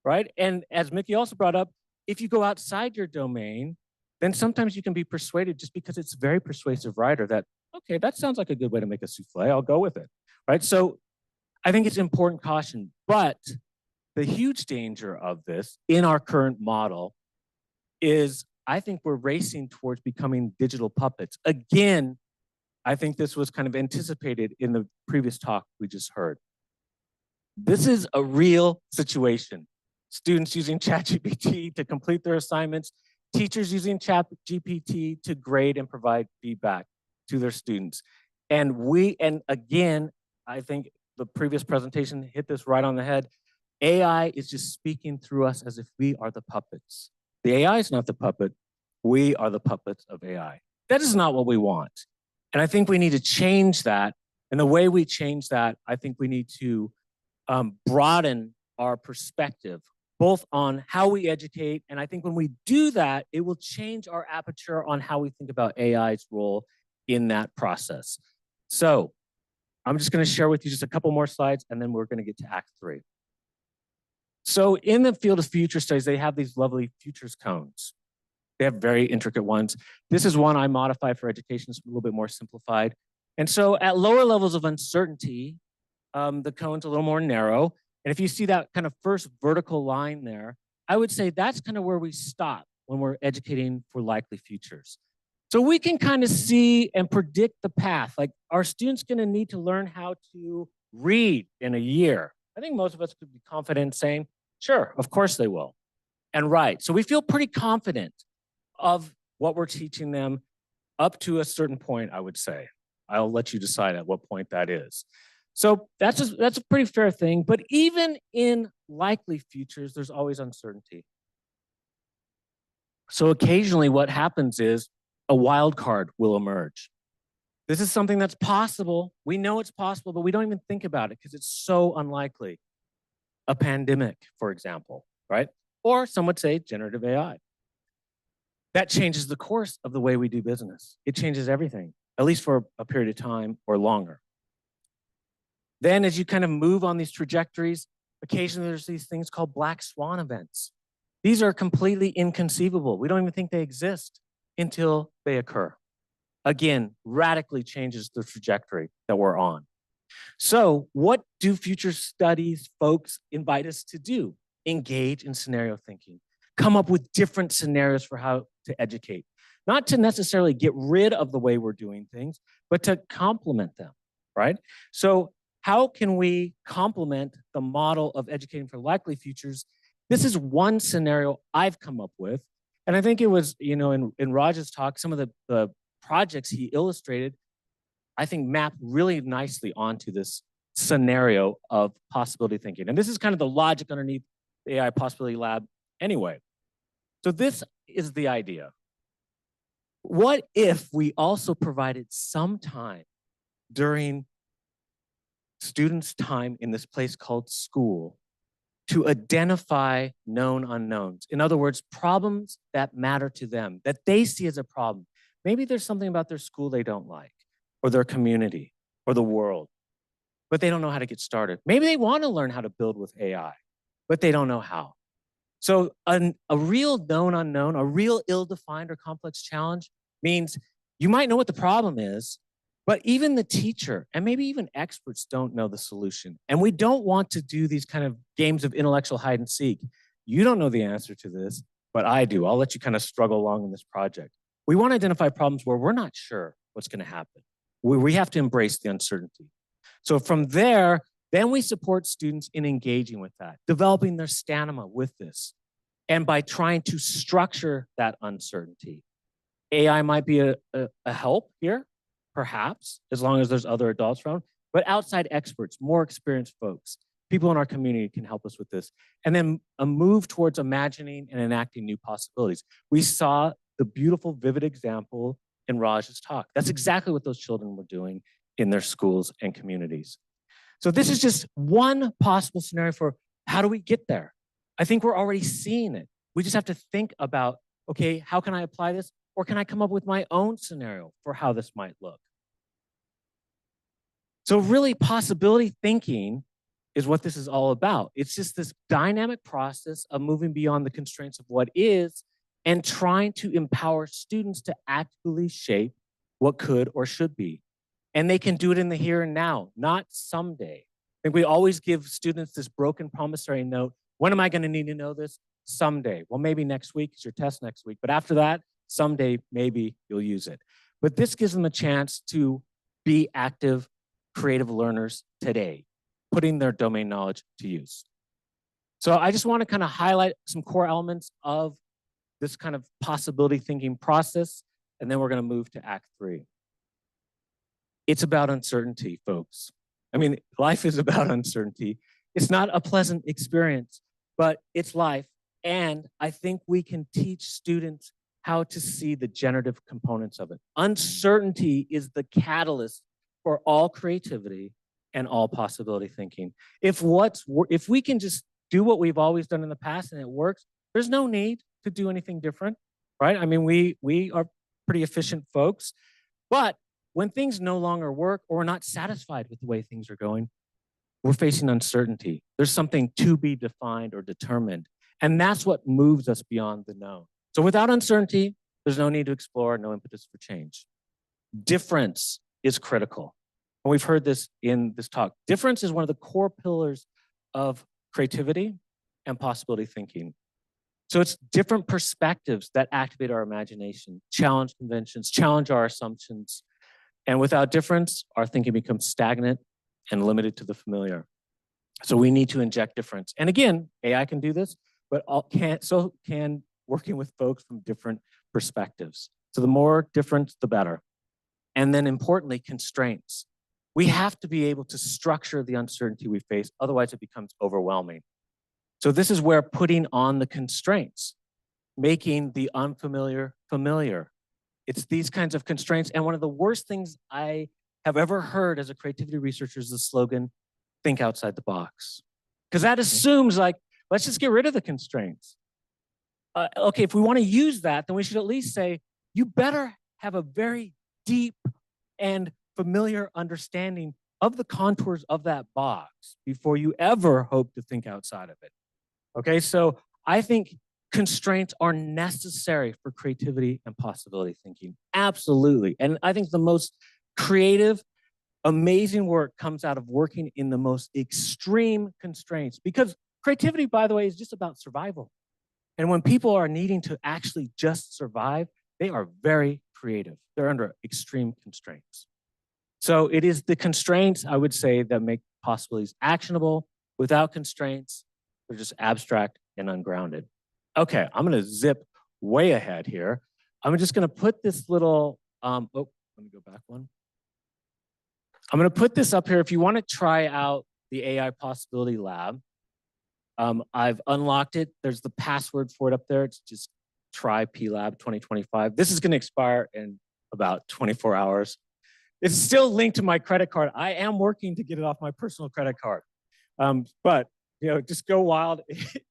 right? And as Mickey also brought up, if you go outside your domain, then sometimes you can be persuaded just because it's a very persuasive writer that, okay, that sounds like a good way to make a souffle, I'll go with it, right? So I think it's important caution, but the huge danger of this in our current model is I think we're racing towards becoming digital puppets. Again, I think this was kind of anticipated in the previous talk we just heard. This is a real situation. Students using ChatGPT to complete their assignments, teachers using ChatGPT to grade and provide feedback to their students. And again, I think the previous presentation hit this right on the head. AI is just speaking through us as if we are the puppets. The AI is not the puppet. We are the puppets of AI. That is not what we want. And I think we need to change that. And the way we change that, I think we need to broaden our perspective, both on how we educate. And I think when we do that, it will change our aperture on how we think about AI's role in that process. So I'm just going to share with you just a couple more slides, and then we're going to get to Act 3. So in the field of future studies, they have these lovely futures cones. They have very intricate ones. This is one I modified for education. It's a little bit more simplified. And so at lower levels of uncertainty, the cone's a little more narrow. And if you see that kind of first vertical line there, I would say that's kind of where we stop when we're educating for likely futures. So we can kind of see and predict the path. Like, are students going to need to learn how to read in a year? I think most of us could be confident saying, sure, of course they will. And write. So we feel pretty confident of what we're teaching them up to a certain point, I would say. I'll let you decide at what point that is. So that's a pretty fair thing. But even in likely futures, there's always uncertainty. So occasionally what happens is a wild card will emerge. This is something that's possible. We know it's possible, but we don't even think about it because it's so unlikely. A pandemic, for example, right? Or some would say generative AI. That changes the course of the way we do business. It changes everything, at least for a period of time or longer. Then as you kind of move on these trajectories, occasionally there's these things called black swan events. These are completely inconceivable. We don't even think they exist until they occur. Again, radically changes the trajectory that we're on. So what do future studies folks invite us to do? Engage in scenario thinking. Come up with different scenarios for how to educate. Not to necessarily get rid of the way we're doing things, but to complement them, right? So how can we complement the model of educating for likely futures? This is one scenario I've come up with. And I think it was, in Raj's talk, some of the projects he illustrated, I think, map really nicely onto this scenario of possibility thinking. And this is kind of the logic underneath the AI Possibility Lab anyway. So this is the idea. What if we also provided some time during students' time in this place called school to identify known unknowns? In other words, problems that matter to them, that they see as a problem. Maybe there's something about their school they don't like, or their community, or the world, but they don't know how to get started. Maybe they want to learn how to build with AI, but they don't know how. So a real known unknown, a real ill-defined or complex challenge means you might know what the problem is, but even the teacher and maybe even experts don't know the solution. And we don't want to do these kind of games of intellectual hide and seek. You don't know the answer to this, but I do. I'll let you kind of struggle along in this project. We want to identify problems where we're not sure what's going to happen. We have to embrace the uncertainty. So from there, then we support students in engaging with that, developing their stamina with this, and by trying to structure that uncertainty. AI might be a help here, perhaps, as long as there's other adults around, but outside experts, more experienced folks, people in our community can help us with this. And then a move towards imagining and enacting new possibilities. We saw the beautiful, vivid example in Raj's talk. That's exactly what those children were doing in their schools and communities. So this is just one possible scenario for how do we get there? I think we're already seeing it. We just have to think about, okay, how can I apply this? Or can I come up with my own scenario for how this might look? So really, possibility thinking is what this is all about. It's just this dynamic process of moving beyond the constraints of what is and trying to empower students to actively shape what could or should be. And they can do it in the here and now, not someday. I think we always give students this broken promissory note. When am I going to need to know this? Someday. Well, maybe next week, it's your test next week. But after that, someday, maybe you'll use it. But this gives them a chance to be active, creative learners today, putting their domain knowledge to use. So I just want to kind of highlight some core elements of this kind of possibility thinking process, and then we're going to move to Act 3. It's about uncertainty, folks. I mean, life is about uncertainty. It's not a pleasant experience, but it's life. And I think we can teach students how to see the generative components of it. Uncertainty is the catalyst for all creativity and all possibility thinking. If we can just do what we've always done in the past and it works, there's no need to do anything different, right? I mean, we are pretty efficient folks, but when things no longer work or we're not satisfied with the way things are going, we're facing uncertainty. There's something to be defined or determined. And that's what moves us beyond the known. So without uncertainty, there's no need to explore, no impetus for change. Difference is critical. And we've heard this in this talk. Difference is one of the core pillars of creativity and possibility thinking. So it's different perspectives that activate our imagination, challenge conventions, challenge our assumptions. And without difference, our thinking becomes stagnant and limited to the familiar. So we need to inject difference. And again, AI can do this, but so can working with folks from different perspectives. So the more difference, the better. And then importantly, constraints. We have to be able to structure the uncertainty we face, otherwise it becomes overwhelming. So this is where putting on the constraints, making the unfamiliar familiar. It's these kinds of constraints. And one of the worst things I have ever heard as a creativity researcher is the slogan, think outside the box. Because that assumes like, let's just get rid of the constraints. Okay, if we want to use that, then we should at least say, you better have a very deep and familiar understanding of the contours of that box before you ever hope to think outside of it. Okay, so I think constraints are necessary for creativity and possibility thinking. Absolutely. And I think the most creative, amazing work comes out of working in the most extreme constraints, because creativity, by the way, is just about survival. And when people are needing to actually just survive, they are very creative. They're under extreme constraints. So it is the constraints, I would say, that make possibilities actionable. Without constraints, they're just abstract and ungrounded. Okay, I'm going to zip way ahead here. I'm just going to put this little, oh, let me go back one. I'm going to put this up here. If you want to try out the AI Possibility Lab, I've unlocked it. There's the password for it up there. It's just try PLab 2025. This is going to expire in about 24 hours. It's still linked to my credit card. I am working to get it off my personal credit card. But just go wild.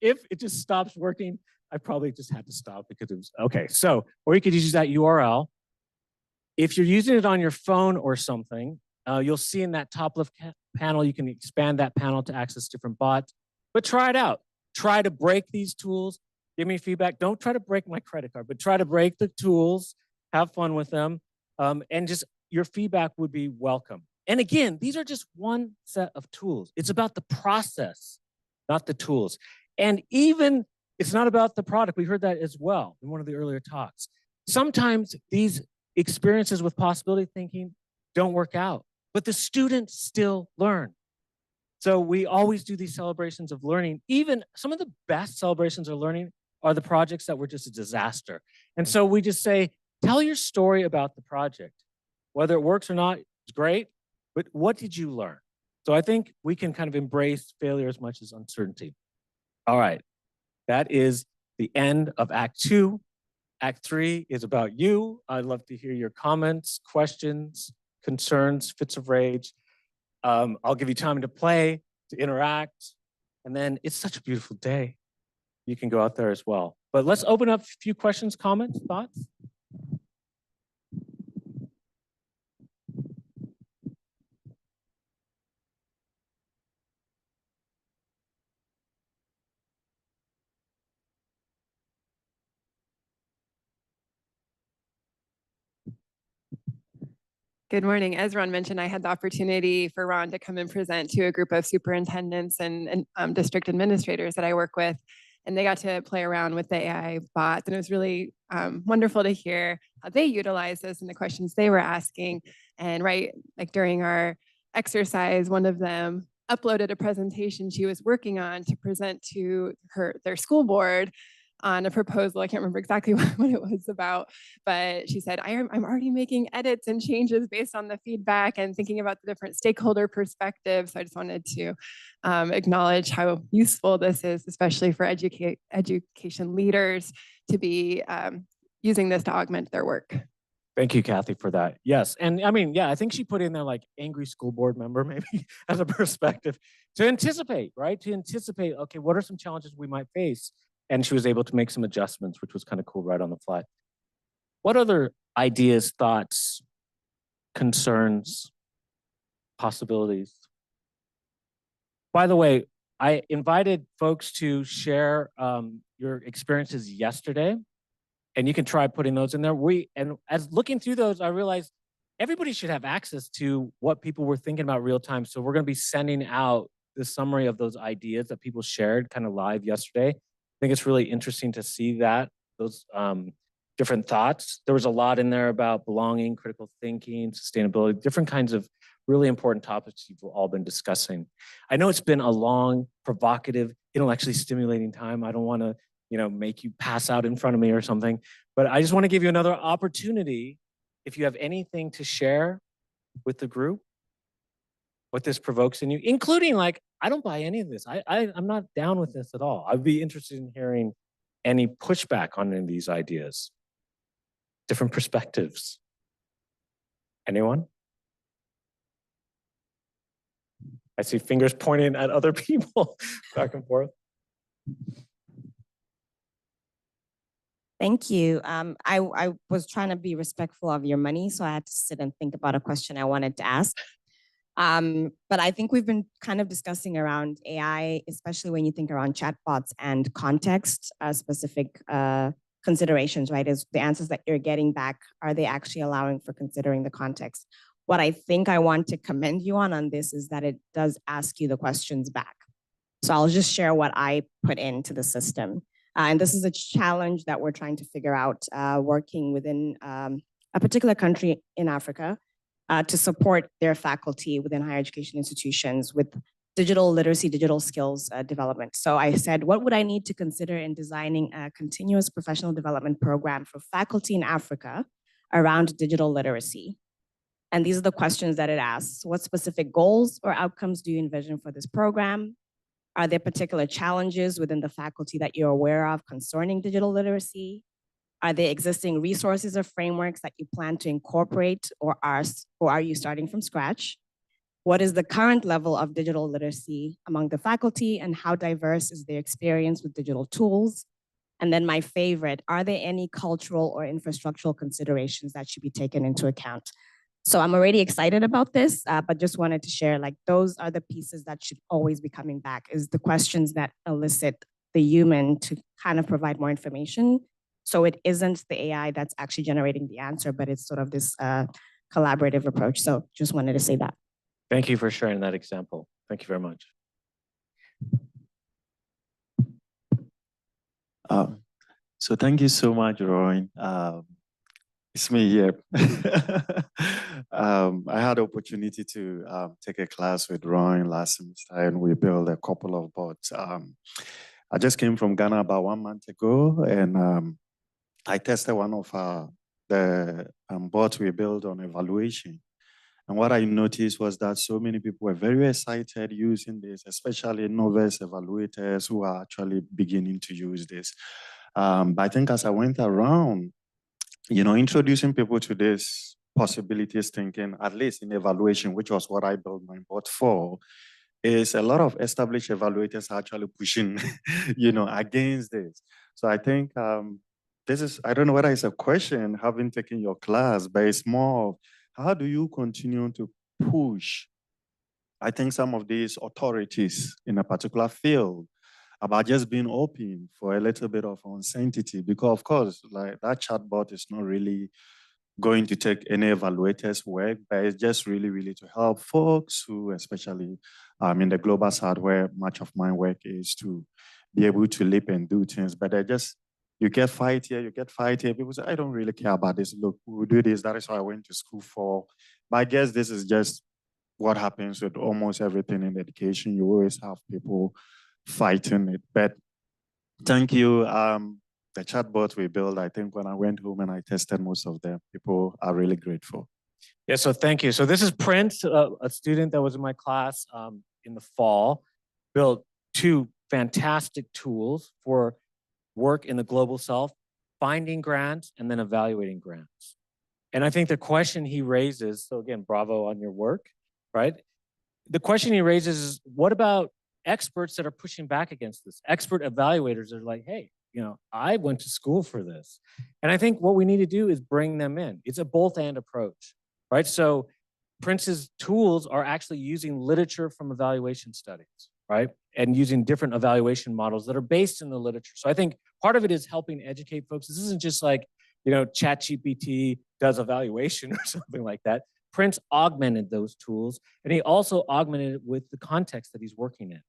If it just stops working, I probably just had to stop because it was, okay. So, or you could use that URL. If you're using it on your phone or something, you'll see in that top left panel, you can expand that panel to access different bots, but try it out. Try to break these tools. Give me feedback. Don't try to break my credit card, but try to break the tools, have fun with them, and just your feedback would be welcome. And again, these are just one set of tools. It's about the process, not the tools. And even it's not about the product. We heard that as well in one of the earlier talks. Sometimes these experiences with possibility thinking don't work out, but the students still learn. So we always do these celebrations of learning. Even some of the best celebrations of learning are the projects that were just a disaster. And so we just say, tell your story about the project. Whether it works or not, it's great, but what did you learn? So I think we can kind of embrace failure as much as uncertainty. All right, that is the end of Act 2. Act 3 is about you. I'd love to hear your comments, questions, concerns, fits of rage. I'll give you time to play, to interact, and then it's such a beautiful day. You can go out there as well. But let's open up a few questions, comments, thoughts. Good morning. As Ron mentioned, I had the opportunity for Ron to come and present to a group of superintendents and district administrators that I work with. And they got to play around with the AI bots. And it was really wonderful to hear how they utilize this and the questions they were asking. And like during our exercise, one of them uploaded a presentation she was working on to present to their school board on a proposal. I can't remember exactly what it was about, but she said, I'm already making edits and changes based on the feedback and thinking about the different stakeholder perspectives. So I just wanted to acknowledge how useful this is, especially for education leaders to be using this to augment their work. Thank you, Kathy, for that. Yes, and I mean, yeah, I think she put in there like angry school board member maybe as a perspective to anticipate, right? To anticipate, okay, what are some challenges we might face? And she was able to make some adjustments, which was kind of cool right on the fly. What other ideas, thoughts, concerns, possibilities? By the way, I invited folks to share your experiences yesterday, and you can try putting those in there. And as looking through those, I realized everybody should have access to what people were thinking about real time. So we're going to be sending out the summary of those ideas that people shared kind of live yesterday. I think it's really interesting to see that, those different thoughts. There was a lot in there about belonging, critical thinking, sustainability, different kinds of really important topics you've all been discussing. I know it's been a long, provocative, intellectually stimulating time. I don't want to, make you pass out in front of me or something, but I just want to give you another opportunity. If you have anything to share with the group, what this provokes in you, including like, I don't buy any of this. I'm not down with this at all. I'd be interested in hearing any pushback on any of these ideas, different perspectives. Anyone? I see fingers pointing at other people back and forth. Thank you. I was trying to be respectful of your money, so I had to sit and think about a question I wanted to ask. But I think we've been kind of discussing around AI, especially when you think around chatbots and context specific considerations, right? Is the answers that you're getting back, are they actually allowing for considering the context? What I think I want to commend you on this is that it does ask you the questions back. So I'll just share what I put into the system. And this is a challenge that we're trying to figure out working within a particular country in Africa to support their faculty within higher education institutions with digital literacy, digital skills development. So I said, what would I need to consider in designing a continuous professional development program for faculty in Africa around digital literacy? And these are the questions that it asks. What specific goals or outcomes do you envision for this program? Are there particular challenges within the faculty that you're aware of concerning digital literacy? Are there existing resources or frameworks that you plan to incorporate, or are you starting from scratch? What is the current level of digital literacy among the faculty, and how diverse is their experience with digital tools? And then my favorite, are there any cultural or infrastructural considerations that should be taken into account? So I'm already excited about this, but just wanted to share, like, those are the pieces that should always be coming back, is the questions that elicit the human to kind of provide more information. So it isn't the AI that's actually generating the answer, but it's sort of this collaborative approach. So just wanted to say that. Thank you for sharing that example. Thank you very much. So thank you so much, Roy. It's me here. I had the opportunity to take a class with Roy last semester, and we built a couple of bots. I just came from Ghana about 1 month ago, and I tested one of the bots we built on evaluation. And what I noticed was that so many people were very excited using this, especially novice evaluators who are actually beginning to use this. But I think as I went around, introducing people to this possibilities thinking, at least in evaluation, which was what I built my bot for, is a lot of established evaluators are actually pushing, against this. So I think this is, I don't know whether it's a question, having taken your class, but it's more of how do you continue to push, I think, some of these authorities in a particular field about just being open for a little bit of uncertainty, because of course, like that chatbot is not really going to take any evaluators' work, but it's just really to help folks who, especially in the global south, where much of my work is, to be able to leap and do things. But they just, you get fight here, you get fight here. People say, I don't really care about this. Look, we'll do this. That is what I went to school for. But I guess this is just what happens with almost everything in education. You always have people fighting it. But thank you. The chatbot we built, I think when I went home and I tested most of them, people are really grateful. Yeah, so thank you. So this is Prince, a student that was in my class in the fall, built 2 fantastic tools for work in the global south, finding grants and then evaluating grants. And I think the question he raises, so again, bravo on your work, right? The question he raises is, what about experts that are pushing back against this? Expert evaluators are like, hey, I went to school for this. And I think what we need to do is bring them in. It's a both and approach, right? So Prince's tools are actually using literature from evaluation studies, right? And using different evaluation models that are based in the literature. So I think part of it is helping educate folks. This isn't just like, ChatGPT does evaluation or something like that. Prince augmented those tools, and he also augmented it with the context that he's working in,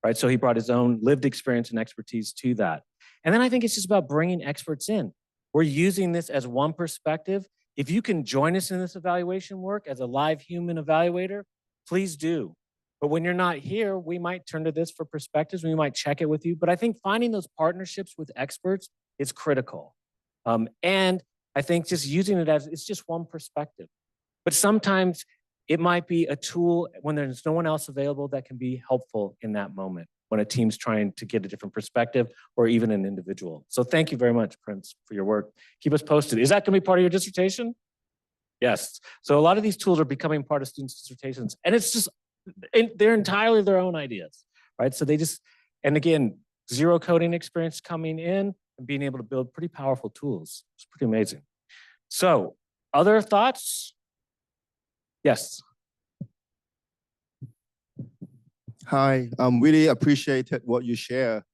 right? So he brought his own lived experience and expertise to that. And then I think it's just about bringing experts in. We're using this as one perspective. If you can join us in this evaluation work as a live human evaluator, please do. But when you're not here, we might turn to this for perspectives. We might check it with you. But I think finding those partnerships with experts is critical. And I think just using it as, it's just one perspective. But sometimes it might be a tool when there's no one else available that can be helpful in that moment, when a team's trying to get a different perspective or even an individual. So thank you very much, Prince, for your work. Keep us posted. Is that going to be part of your dissertation? Yes. So a lot of these tools are becoming part of students' dissertations. And it's just, they're entirely their own ideas, right? So they just, and again, zero coding experience coming in and being able to build pretty powerful tools. It's pretty amazing. So other thoughts? Yes. Hi, really appreciated what you share.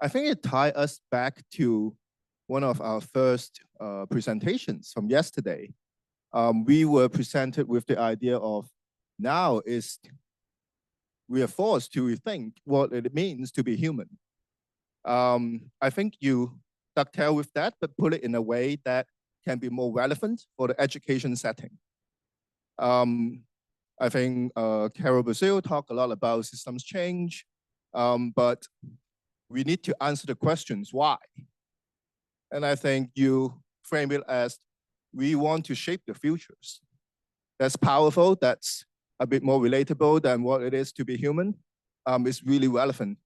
I think it ties us back to one of our first presentations from yesterday. We were presented with the idea of now we are forced to rethink what it means to be human. I think you dovetail with that, but put it in a way that can be more relevant for the education setting. I think Carol Brazil talked a lot about systems change, but we need to answer the questions why. And I think you frame it as we want to shape the futures. that's powerful, that's a bit more relatable than what it is to be human, is really relevant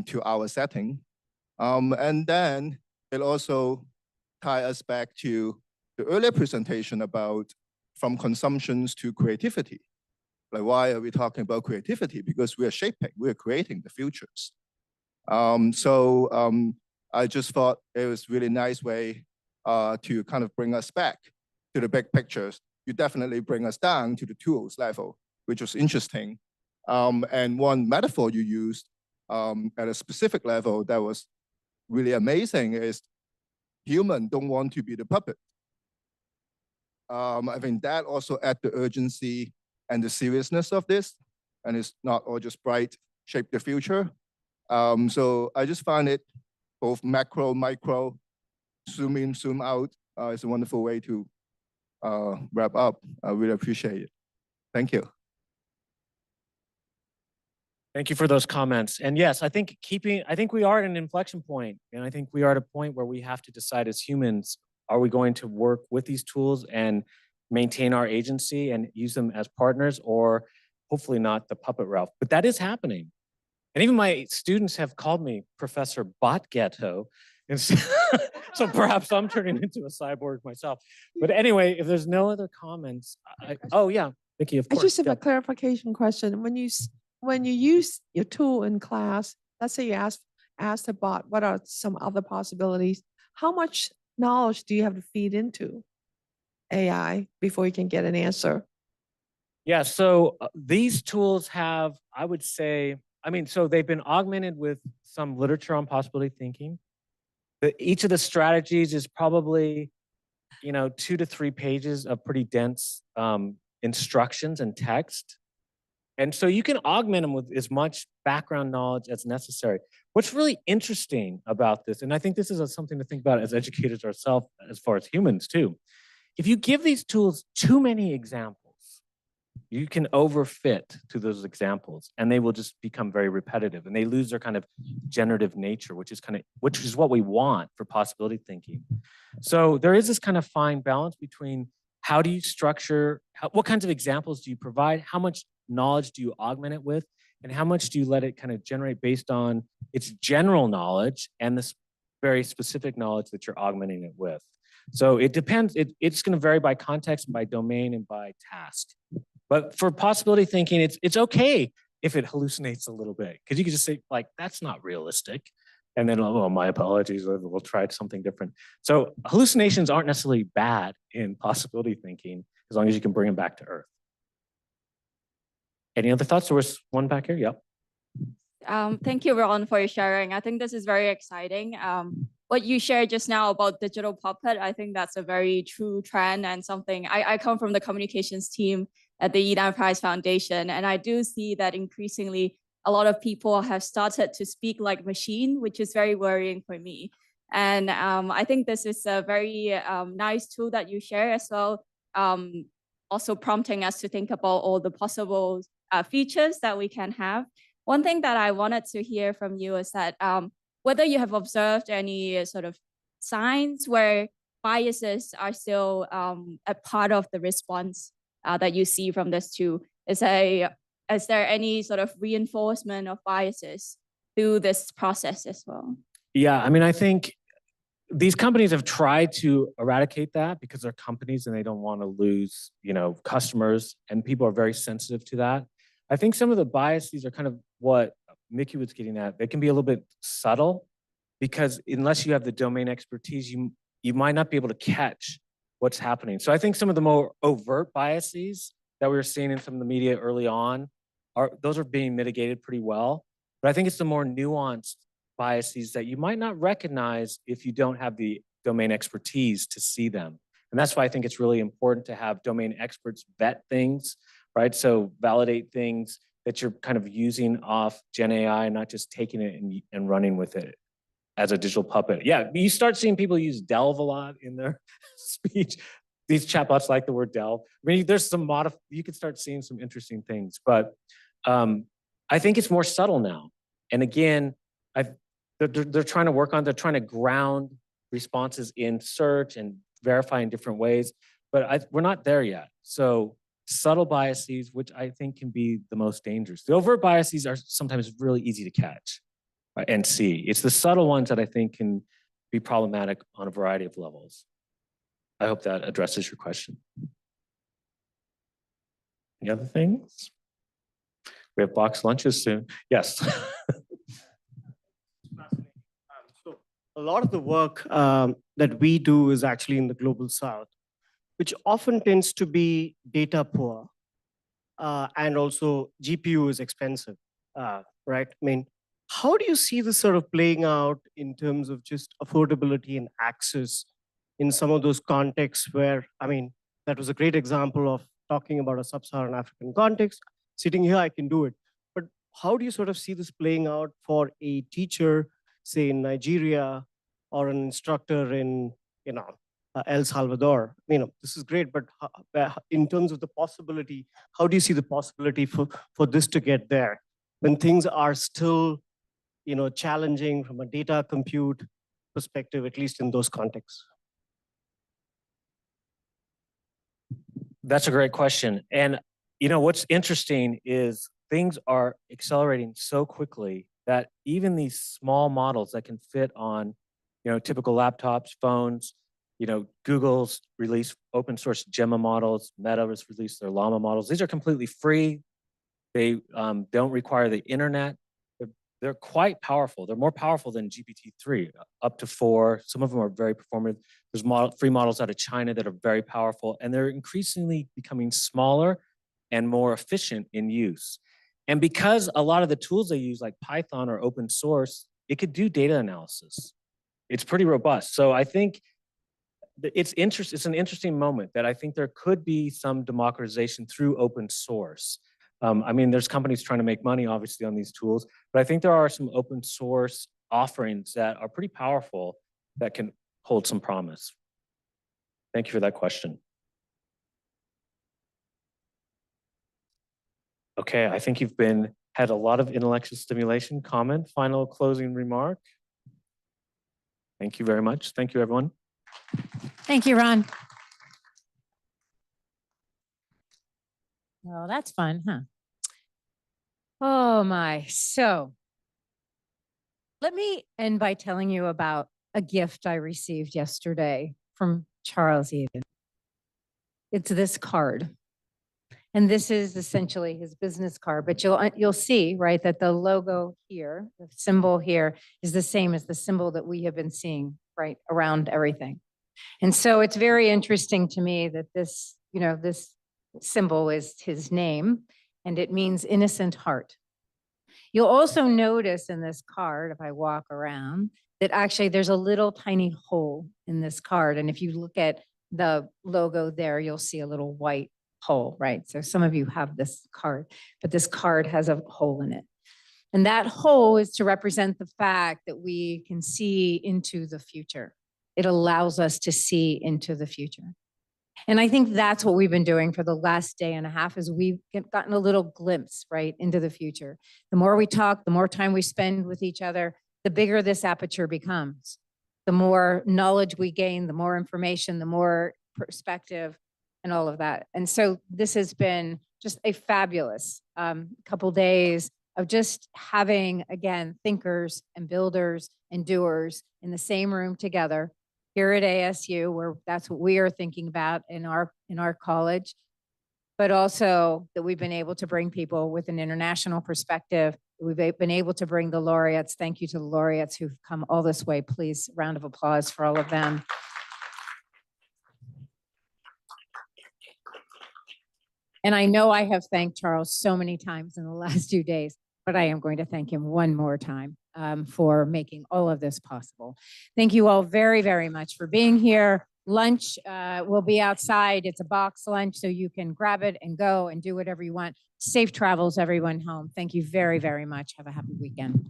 to our setting. And then it also ties us back to the earlier presentation about from consumptions to creativity. Like, why are we talking about creativity? Because we are shaping, we are creating the futures. I just thought it was really nice way to kind of bring us back to the big pictures. You definitely bring us down to the tools level, which was interesting. And one metaphor you used at a specific level that was really amazing is human don't want to be the puppet. I think that also adds the urgency and the seriousness of this, and it's not all just bright, shape the future. So I just find it both macro, micro, zoom in, zoom out. It's a wonderful way to wrap up. I really appreciate it. Thank you. Thank you for those comments. And yes, I think we are at an inflection point, and I think we are at a point where we have to decide as humans, are we going to work with these tools and maintain our agency and use them as partners, or hopefully not the puppet Ralph? But that is happening. And even my students have called me Professor Beghetto. And so perhaps I'm turning into a cyborg myself. But anyway, if there's no other comments, oh yeah, Vicky, of course. I just have a clarification question. When you use your tool in class, let's say you ask the bot, what are some other possibilities? How much knowledge do you have to feed into AI before you can get an answer? Yeah, so these tools have, I would say, so they've been augmented with some literature on possibility thinking. Each of the strategies is probably, 2 to 3 pages of pretty dense instructions and text. And so you can augment them with as much background knowledge as necessary. What's really interesting about this, and I think this is something to think about as educators ourselves, as far as humans too, if you give these tools too many examples, you can overfit to those examples, and they will just become very repetitive, and they lose their kind of generative nature, which is what we want for possibility thinking. So there is this kind of fine balance between how do you structure, what kinds of examples do you provide, how much knowledge do you augment it with, and how much do you let it kind of generate based on its general knowledge and this very specific knowledge that you're augmenting it with. So it depends, it's going to vary by context and by domain and by task. But for possibility thinking, it's okay if it hallucinates a little bit, because you can just say, like, that's not realistic. And then, oh, my apologies, we'll try something different. So hallucinations aren't necessarily bad in possibility thinking, as long as you can bring them back to earth. Any other thoughts? There was one back here, yep. Thank you, Ron, for your sharing. I think this is very exciting. What you shared just now about digital puppet, I think that's a very true trend and something. I come from the communications team at the Yidan Prize Foundation, and I do see that increasingly a lot of people have started to speak like machine, which is very worrying for me. And I think this is a very nice tool that you share as well, also prompting us to think about all the possible features that we can have. One thing that I wanted to hear from you is that whether you have observed any sort of signs where biases are still a part of the response that you see from this tool. Is there any sort of reinforcement of biases through this process as well? Yeah, I think these companies have tried to eradicate that because they're companies and they don't want to lose, customers, and people are very sensitive to that. I think some of the biases are kind of what Mickey was getting at. They can be a little bit subtle because unless you have the domain expertise, you might not be able to catch what's happening. So I think some of the more overt biases that we were seeing in some of the media early on, those are being mitigated pretty well. But I think it's the more nuanced biases that you might not recognize if you don't have the domain expertise to see them. And that's why I think it's really important to have domain experts vet things, right? So validate things that you're kind of using off Gen AI, not just taking it and running with it as a digital puppet. Yeah, you start seeing people use delve a lot in their speech. These chatbots like the word delve. There's some you can start seeing some interesting things, but I think it's more subtle now. And again, they're trying to work on, they're trying to ground responses in search and verify in different ways, but we're not there yet. So subtle biases, which I think can be the most dangerous. The overt biases are sometimes really easy to catch and see. It's the subtle ones that I think can be problematic on a variety of levels. I hope that addresses your question. Any other things? We have box lunches soon. Yes. So a lot of the work that we do is actually in the global south, which often tends to be data poor, and also GPU is expensive, right? I mean, how do you see this sort of playing out in terms of just affordability and access in some of those contexts where, I mean, that was a great example of talking about a sub-Saharan African context. Sitting here, I can do it. But how do you sort of see this playing out for a teacher, say in Nigeria, or an instructor in, El Salvador? This is great, but in terms of the possibility, how do you see the possibility for this to get there when things are still, challenging from a data compute perspective, at least in those contexts? That's a great question. And what's interesting is things are accelerating so quickly that even these small models that can fit on, typical laptops, phones, Google's released open source Gemma models, Meta has released their Llama models. These are completely free. They don't require the internet. They're quite powerful. They're more powerful than GPT-3, up to 4. Some of them are very performant. There's free models out of China that are very powerful, and they're increasingly becoming smaller and more efficient in use. And because a lot of the tools they use, like Python or open source, it could do data analysis. It's pretty robust. So I think it's an interesting moment that I think there could be some democratization through open source. There's companies trying to make money, obviously, on these tools, but I think there are some open source offerings that are pretty powerful that can hold some promise. Thank you for that question. Okay, I think you've had a lot of intellectual stimulation. Comment, final closing remark. Thank you very much. Thank you, everyone. Thank you, Ron. Well, that's fun, huh? Oh my. So let me end by telling you about a gift I received yesterday from Charles Yidan. It's this card. And this is essentially his business card, but you'll see, right, that the logo here, the symbol here, is the same as the symbol that we have been seeing, right, around everything. And so it's very interesting to me that this, this symbol is his name, and it means innocent heart. You'll also notice in this card, if I walk around, that actually there's a little tiny hole in this card. And if you look at the logo there, you'll see a little white hole, right? So some of you have this card, but this card has a hole in it. And that hole is to represent the fact that we can see into the future. It allows us to see into the future. And I think that's what we've been doing for the last day and a half, is we've gotten a little glimpse, right, into the future. The more we talk, the more time we spend with each other, the bigger this aperture becomes. The more knowledge we gain, the more information, the more perspective, and all of that. And so this has been just a fabulous couple days of just having, again, thinkers and builders and doers in the same room together here at ASU, where that's what we are thinking about in our college, but also that we've been able to bring people with an international perspective. We've been able to bring the laureates. Thank you to the laureates who've come all this way. Please, round of applause for all of them. And I know I have thanked Charles so many times in the last 2 days, but I am going to thank him one more time for making all of this possible. Thank you all very, very much for being here. Lunch will be outside. It's a box lunch, so you can grab it and go and do whatever you want. Safe travels, everyone home. Thank you very, very much. Have a happy weekend.